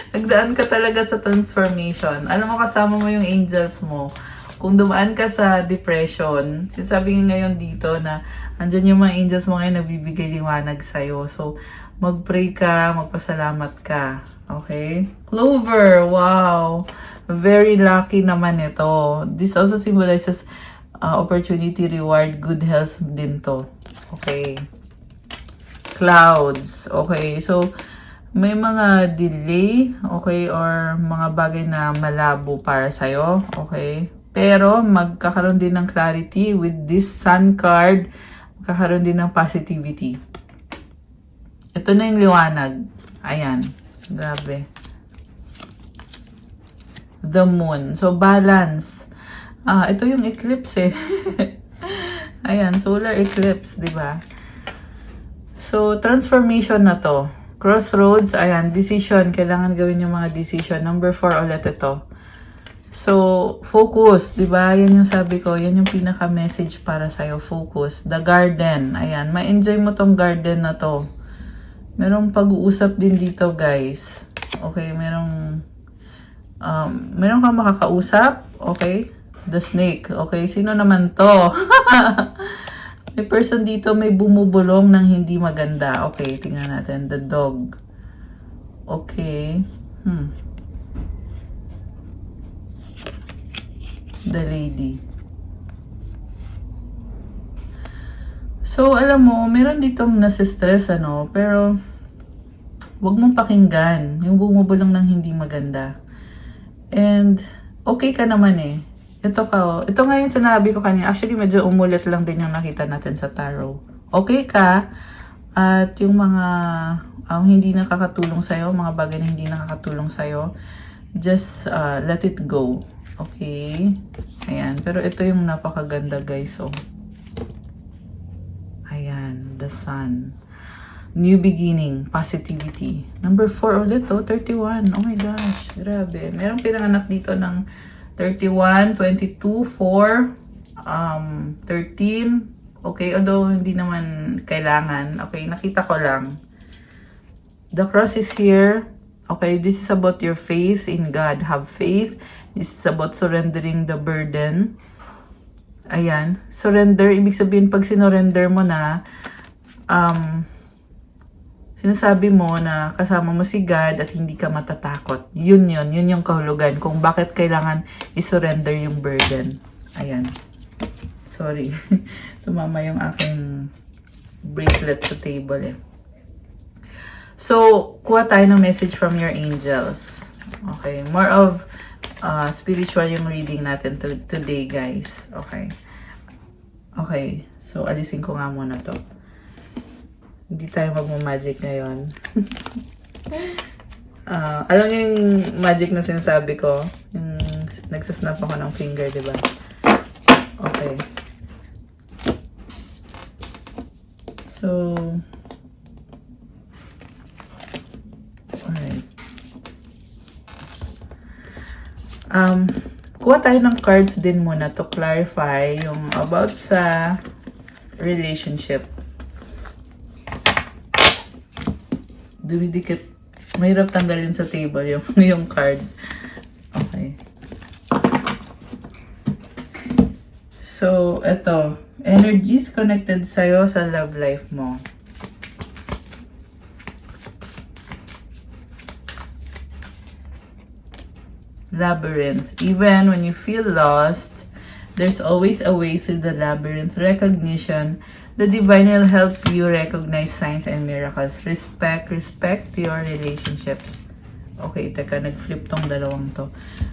Nagdaan ka talaga sa transformation. Alam mo, kasama mo yung angels mo. Kung dumaan ka sa depression, sinasabi ngayon dito na andyan yung mga angels mo ngayon nagbibigay liwanag sa'yo. So, mag-pray ka, magpasalamat ka. Okay? Clover, wow! Very lucky naman ito. This also symbolizes opportunity, reward, good health din to. Okay? Clouds. Okay, so may mga delay, okay, or mga bagay na malabo para sa'yo, okay? Pero magkakaroon din ng clarity with this sun card, magkakaroon din ng positivity. Ito na yung liwanag. Ayan, grabe. The moon. So, balance. Ito yung eclipse eh. Ayan, solar eclipse, di ba? So, transformation na to. Crossroads, ayan, decision. Kailangan gawin yung mga decision. Number 4 ulit ito. So, focus, di ba? Yan yung sabi ko, yan yung pinaka-message para sa'yo, focus. The garden, ayan, ma-enjoy mo tong garden na to. Merong pag-uusap din dito, guys. Okay, merong kang makakausap, okay? The snake, okay? Sino naman to? May person dito may bumubulong ng hindi maganda. Okay, tingnan natin. The dog. Okay. The lady. So, alam mo, meron ditong nasistress, ano? Pero, wag mong pakinggan yung bumubulong ng hindi maganda. And, okay ka naman eh. Ito nga yung sinabi ko kanina. Actually, medyo umulit lang din yung nakita natin sa tarot. Okay ka, at yung mga hindi nakakatulong sa'yo, mga bagay na hindi nakakatulong sa'yo, just let it go. Okay? Ayan. Pero ito yung napakaganda, guys. Oh. Ayan. The sun. New beginning. Positivity. Number 4 ulit, oh. 31. Oh my gosh. Grabe. Merong pinanganak dito ng 31, 22, 4, 13. Okay, although hindi naman kailangan. Okay, nakita ko lang. The cross is here. Okay, this is about your faith in God. Have faith. This is about surrendering the burden. Ayan. Surrender, ibig sabihin pag sinorender mo na, sinasabi mo na kasama mo si God at hindi ka matatakot. Yun yung kahulugan kung bakit kailangan isurrender yung burden. Ayan. Sorry. Tumama yung aking bracelet sa table eh. So, kuha tayo ng message from your angels. Okay. More of spiritual yung reading natin today, guys. Okay. Okay. So, alisin ko nga muna to. Hindi tayo magmamagic ngayon. Alam niyo yung magic na sinasabi ko? Yung nagsasnap ako ng finger, di ba? Okay. So, alright. Kuha tayo ng cards din muna to clarify yung about sa relationship. Dumidikit. Mahirap tanggalin sa table yung card. Okay. So, ito. Energies connected sa'yo sa love life mo. Labyrinth. Even when you feel lost, there's always a way through the labyrinth. Recognition. The divine will help you recognize signs and miracles. Respect your relationships. Okay, teka, nag-flip tong dalawang to.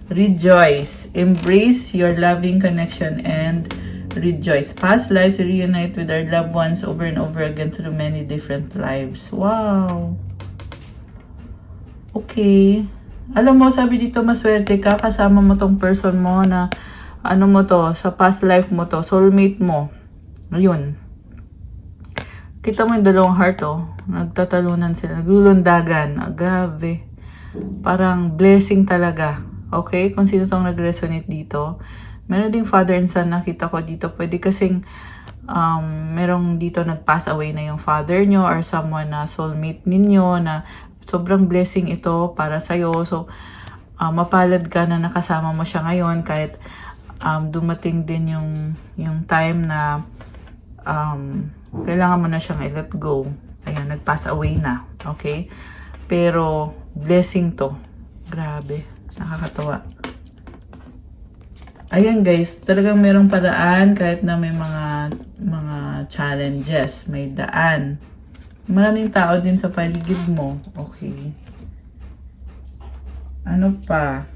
Rejoice. Embrace your loving connection and rejoice. Past lives reunite with our loved ones over and over again through many different lives. Wow! Okay. Alam mo, sabi dito, maswerte ka. Kasama mo tong person mo na ano mo to, sa past life mo to, soulmate mo. Ayun. Kita mo yung dalawang heart, oh. Nagtatalunan sila. Naglulundagan. Grabe. Parang blessing talaga. Okay? Kung sino tong nag-resonate dito. Meron ding father and son nakita ko dito. Pwede kasing merong dito nag-pass away na yung father nyo or someone na soulmate ninyo na sobrang blessing ito para sa'yo. So, mapalad ka na nakasama mo siya ngayon kahit dumating din yung time na kailangan mo na siyang i-let go. Ayan, nag-pass away na. Okay? Pero, blessing to. Grabe. Nakakatawa. Ayan guys, talagang merong paraan kahit na may mga challenges. May daan. Maraming tao din sa paligid mo. Okay. Ano pa?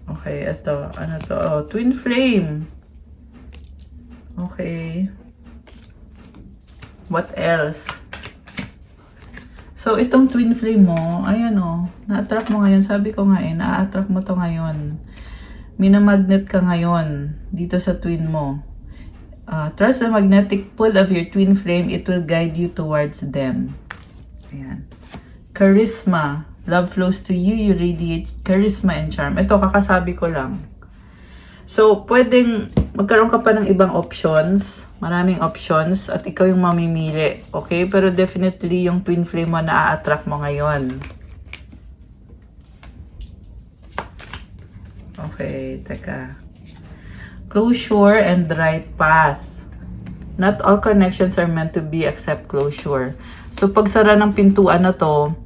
Okay, ito. Ano to? Oh, twin flame. Okay. What else? So, itong twin flame mo, ayan o, na-attract mo ngayon. Sabi ko nga na-attract mo to ngayon. minamagnet ka ngayon dito sa twin mo. Trust the magnetic pull of your twin flame. It will guide you towards them. Ayan. Charisma. Love flows to you. You radiate charisma and charm. Ito, kakasabi ko lang. So, pwedeng magkaroon ka pa ng ibang options. Maraming options. At ikaw yung mamimili. Okay? Pero definitely, yung twin flame mo na-attract mo ngayon. Okay, teka. Closure and the right path. Not all connections are meant to be except closure. So, pagsara ng pintuan na to,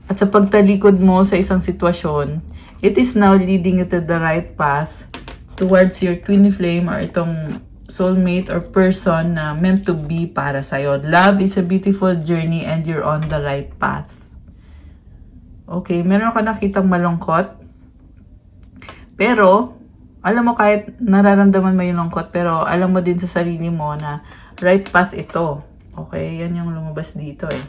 at sa pagtalikod mo sa isang sitwasyon, it is now leading you to the right path towards your twin flame or itong soulmate or person na meant to be para sa'yo. Love is a beautiful journey and you're on the right path. Okay, meron ka nakitang malungkot. Pero, alam mo kahit nararamdaman mo yung lungkot, pero alam mo din sa sarili mo na right path ito. Okay, yan yung lumabas dito eh.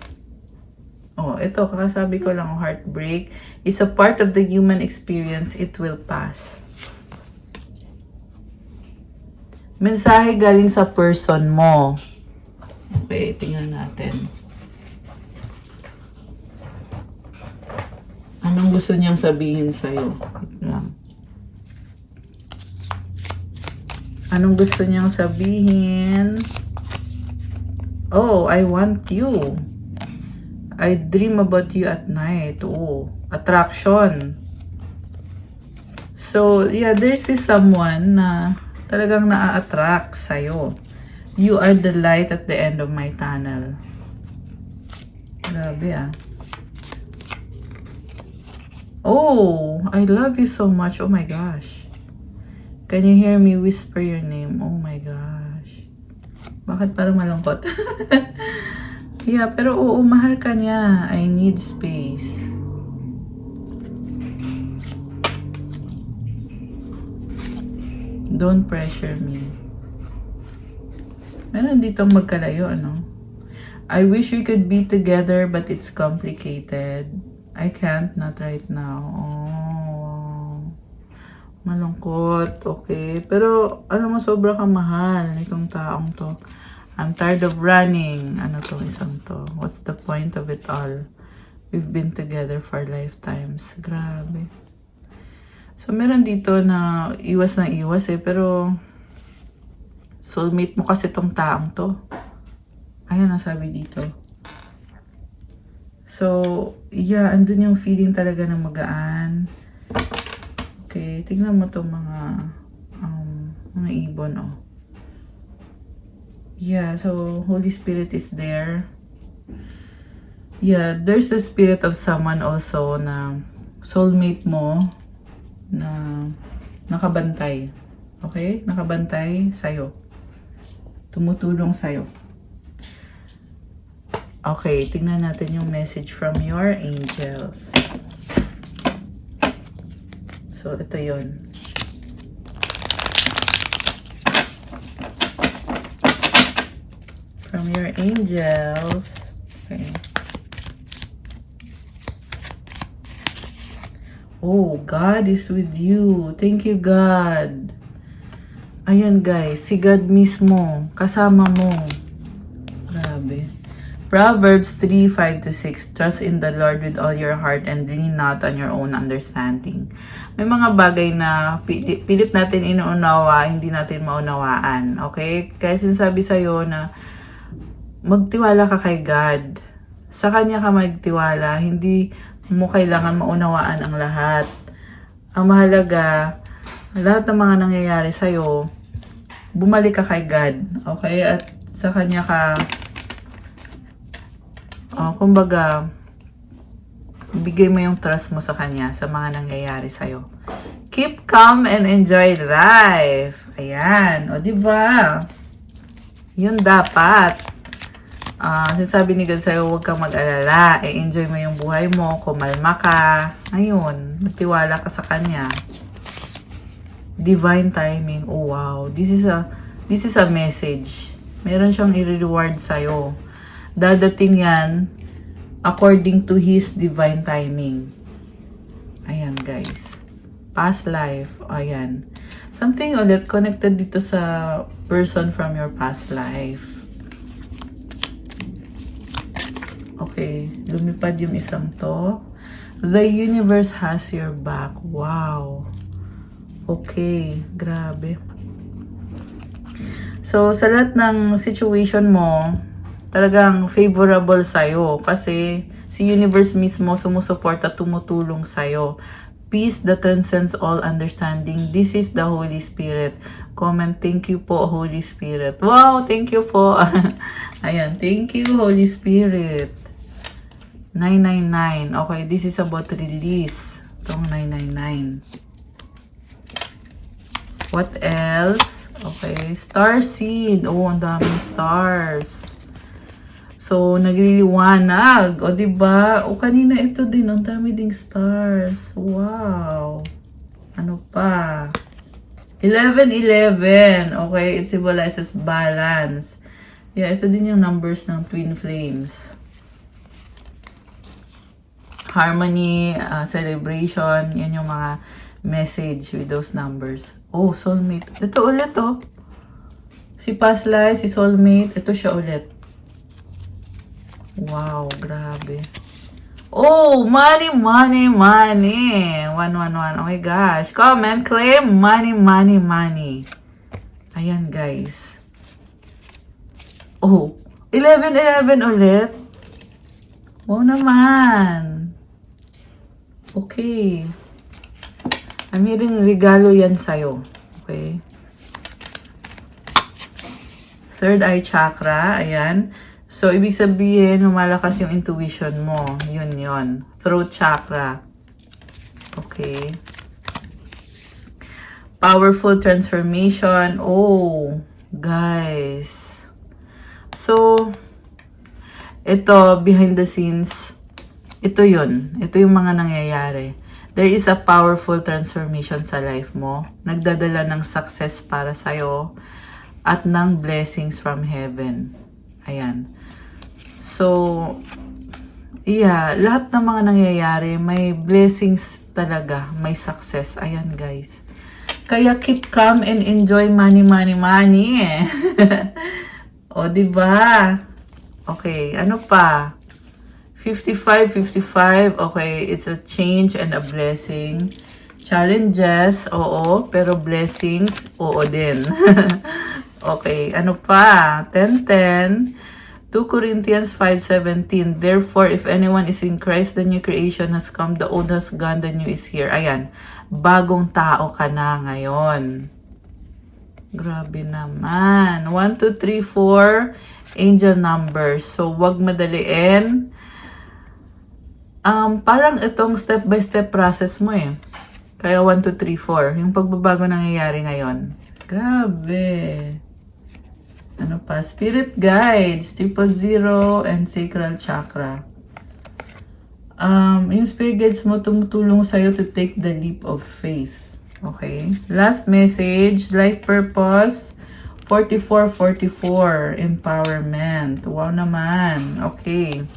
Oh, ito, kakasabi ko lang, heartbreak is a part of the human experience. It will pass. Mensahe galing sa person mo. Okay, tingnan natin. Anong gusto niyang sabihin sa'yo? Wait lang. Anong gusto niyang sabihin? Oh, I want you. I dream about you at night. Oh, attraction. So, yeah, there's this someone na talagang na-attract sa'yo. You are the light at the end of my tunnel. Grabe ah. Oh, I love you so much. Oh my gosh. Can you hear me whisper your name? Oh my gosh. Bakit parang malungkot? Yeah, pero oo, mahal ka niya. I need space. Don't pressure me. Meron ditong magkalayo, ano? I wish we could be together, but it's complicated. I can't, not right now. Oh. Malungkot, okay. Pero, alam mo, sobra kang mahal nitong taong to. I'm tired of running. Ano to, isang to? What's the point of it all? We've been together for lifetimes. Grabe. So, meron dito na iwas na iwas eh. Pero, soulmate mo kasi tong taong to. Ayan ang sabi dito. So, yeah, andun yung feeling talaga ng magaan. Okay, tignan mo itong mga ibon, oh. Yeah, so Holy Spirit is there. Yeah, there's the spirit of someone also na soulmate mo na nakabantay. Okay? Nakabantay sa'yo. Tumutulong sa'yo. Okay, tingnan natin yung message from your angels. So, ito yun. From your angels. Okay. Oh, God is with you. Thank you, God. Ayan, guys. Si God mismo. Kasama mo. Grabe. Proverbs 3:5-6. Trust in the Lord with all your heart and lean not on your own understanding. May mga bagay na pilit natin inuunawa, hindi natin maunawaan. Okay? Kaya sinasabi sa'yo na magtiwala ka kay God. Sa Kanya ka magtiwala. Hindi mo kailangan maunawaan ang lahat. Ang mahalaga, lahat ng mga nangyayari sa'yo, bumalik ka kay God. Okay? At sa Kanya ka kumbaga, bigay mo yung trust mo sa Kanya sa mga nangyayari sa'yo. Keep calm and enjoy life. Ayan. O, diba? Yun dapat. Sinasabi ni God sa'yo, huwag kang mag-alala. Enjoy mo yung buhay mo. Kumalma ka. Ayun. Magtiwala ka sa Kanya. Divine timing. Oh, wow. This is a message. Meron siyang i-reward sa'yo. Dadating yan according to His divine timing. Ayan, guys. Past life. Ayan. Something ulit connected dito sa person from your past life. Okay. Lumipad yung isang to. The universe has your back. Wow. Okay. Grabe. So, sa lahat ng situation mo, talagang favorable sa'yo. Kasi, si universe mismo sumusuporta, tumutulong sa'yo. Peace that transcends all understanding. This is the Holy Spirit. Comment, thank you po, Holy Spirit. Wow, thank you po. Ayan, thank you, Holy Spirit. 999. Okay, this is about release. Itong 999. What else? Okay, star seed. Oh, ang daming stars. So, nagliliwanag. O, diba? O, kanina ito din. Ang dami ding stars. Wow. Ano pa? 1111. Okay, it symbolizes balance. Yeah, ito din yung numbers ng twin flames. Harmony, celebration. Yan yung mga message with those numbers. Oh, soulmate. Ito ulit, oh. Si past life, si soulmate. Ito siya ulit. Wow, grabe. Oh, money, money, money. 111. Oh my gosh. Comment, claim, money, money, money. Ayan, guys. Oh, 1111 ulit. Wow naman. Okay. Amiring regalo yan sa'yo. Okay. Third eye chakra. Ayan. So, ibig sabihin, lumalakas yung intuition mo. Yun. Throat chakra. Okay. Powerful transformation. Oh, guys. So, ito, behind the scenes, ito yun. Ito yung mga nangyayari. There is a powerful transformation sa life mo. Nagdadala ng success para sa'yo at ng blessings from heaven. Ayan. So, yeah, lahat ng mga nangyayari, may blessings talaga, may success. Ayan, guys. Kaya keep calm and enjoy money, money, money. O, diba? Okay, ano pa? 55. Okay, it's a change and a blessing. Challenges, oo, pero blessings, oo din. Okay, ano pa? 10:10. 2 Corinthians 5:17. Therefore, if anyone is in Christ, the new creation has come, the old has gone, the new is here. Ayan, bagong tao ka na ngayon. Grabe naman. 1, 2, 3, 4, angel numbers. So, wag madaliin. Parang itong step-by-step process mo eh. Kaya 1, 2, 3, 4. Yung pagbabago nangyayari ngayon. Grabe. Ano pa? Spirit guides, 000 and sacral chakra. Yung spirit guides mo tumutulong sa'yo to take the leap of faith. Okay? Last message, life purpose, 4444, empowerment. Wow naman. Okay.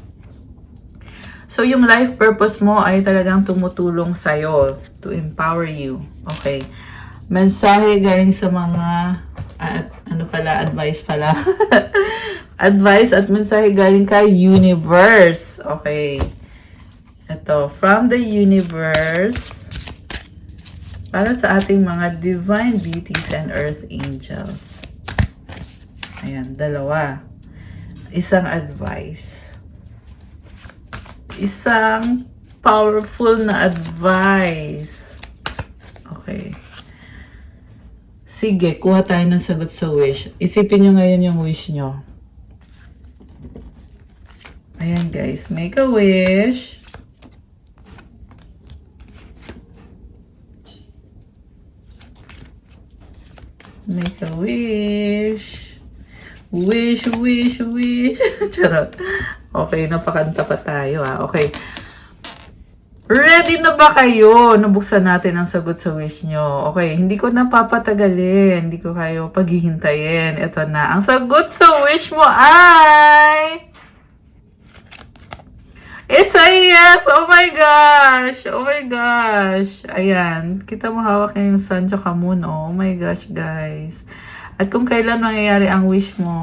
So, yung life purpose mo ay talagang tumutulong sa'yo to empower you. Okay. Mensahe galing sa mga advice pala. Advice at mensahe galing kay universe. Okay. Ito, from the universe para sa ating mga divine deities and earth angels. Ayan, dalawa. Isang advice. Isang powerful na advice. Okay. Sige, kuha tayo ng sagot sa wish. Isipin nyo ngayon yung wish nyo. Ayan guys, make a wish. Make a wish. Wish, wish, wish. Charot. Okay, napakanta pa tayo ha. Okay. Ready na ba kayo? Nabuksan natin ang sagot sa wish nyo. Okay, hindi ko na papatagalin. Hindi ko kayo paghihintayin. Ito na. Ang sagot sa wish mo ay It's a yes! Oh my gosh! Oh my gosh! Ayan. Kita mo hawak niya yung sun tsaka moon. Oh my gosh, guys. At kung kailan mangyayari ang wish mo,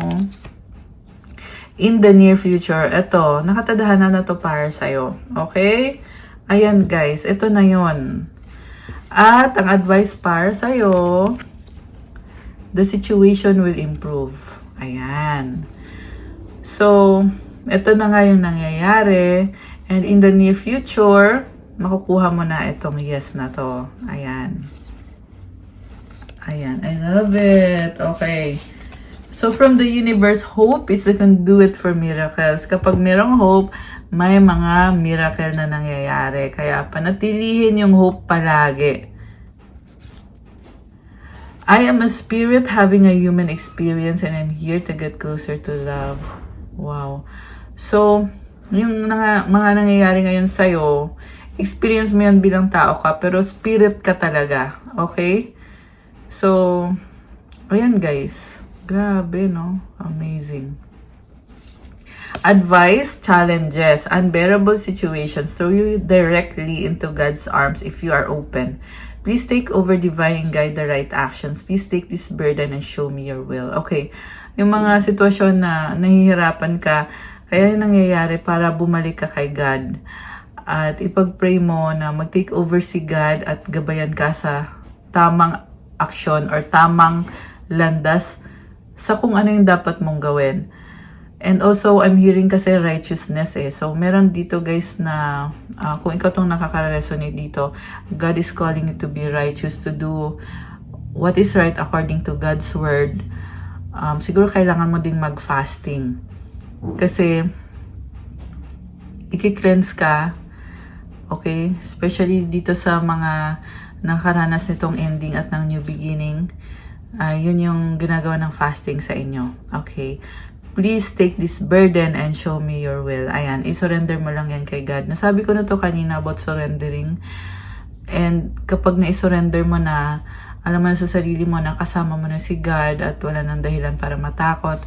in the near future, eto, nakatadhana na to para sa'yo. Okay? Ayan, guys. Ito na yon. At ang advice para sa'yo, the situation will improve. Ayan. So, ito na nga yung nangyayari. And in the near future, makukuha mo na itong yes na to. Ayan. Ayan. I love it. Okay. So, from the universe, hope is the conduit for miracles. Kapag merong hope, may mga miracle na nangyayari. Kaya panatilihin yung hope palagi. I am a spirit having a human experience and I'm here to get closer to love. Wow. So, yung mga nangyayari ngayon sa'yo, experience mo yan bilang tao ka, pero spirit ka talaga. Okay? So, ayan guys. Grabe, no? Amazing. Advice, challenges, unbearable situations throw you directly into God's arms if you are open. Please take over divine and guide the right actions. Please take this burden and show me your will. Okay. Yung mga sitwasyon na nahihirapan ka, kaya yung nangyayari para bumalik ka kay God. At ipag-pray mo na mag-take over si God at gabayan ka sa tamang aksyon or tamang landas sa kung ano yung dapat mong gawin. And also, I'm hearing kasi righteousness eh. So, meron dito guys na kung ikaw tong nakaka-resonate dito, God is calling you to be righteous, to do what is right according to God's word. Siguro kailangan mo ding mag-fasting. Kasi, i-cleanse ka. Okay? Especially dito sa mga nakaranas nitong ending at ng new beginning. Yun yung ginagawa ng fasting sa inyo. Okay? Please take this burden and show me your will. Ayan, i-surrender mo lang yan kay God. Nasabi ko na to kanina about surrendering. And kapag na-surrender mo na, alam mo na sa sarili mo na kasama mo na si God at wala nang dahilan para matakot.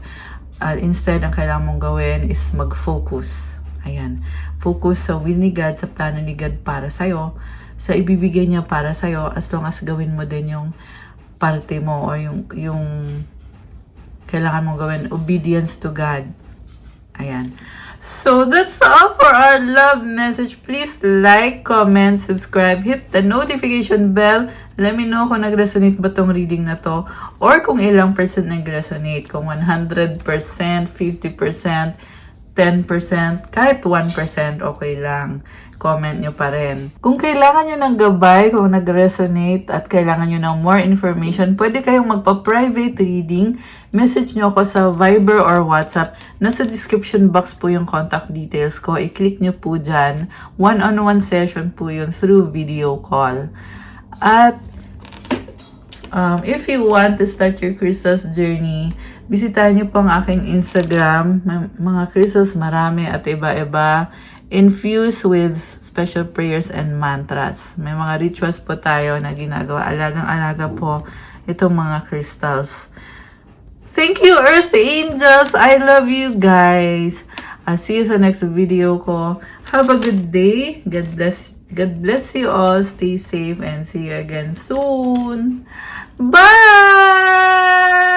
Instead, ang kailangan mong gawin is mag-focus. Ayan. Focus sa will ni God, sa plano ni God para sa'yo, sa ibibigay niya para sa'yo, as long as gawin mo din yung parte mo o yung kailangan mong gawin, obedience to God. Ayan. So, that's all for our love message. Please like, comment, subscribe, hit the notification bell. Let me know kung nag-resonate ba tong reading na to or kung ilang percent nag-resonate. Kung 100%, 50%, 10%, kahit 1%, okay lang. Comment nyo pa rin. Kung kailangan nyo ng gabay, kung nag-resonate at kailangan nyo ng more information, pwede kayong magpa-private reading. Message nyo ako sa Viber or WhatsApp. Nasa description box po yung contact details ko. I-click nyo po dyan. One-on-one session po yun through video call. At if you want to start your crystals journey, bisitahin nyo po ang aking Instagram. May mga crystals marami at iba-iba. Infused with special prayers and mantras. May mga rituals po tayo na ginagawa. Alagang-alaga po itong mga crystals. Thank you, Earth Angels! I love you guys! I'll see you sa next video ko. Have a good day. God bless you all. Stay safe and see you again soon. Bye!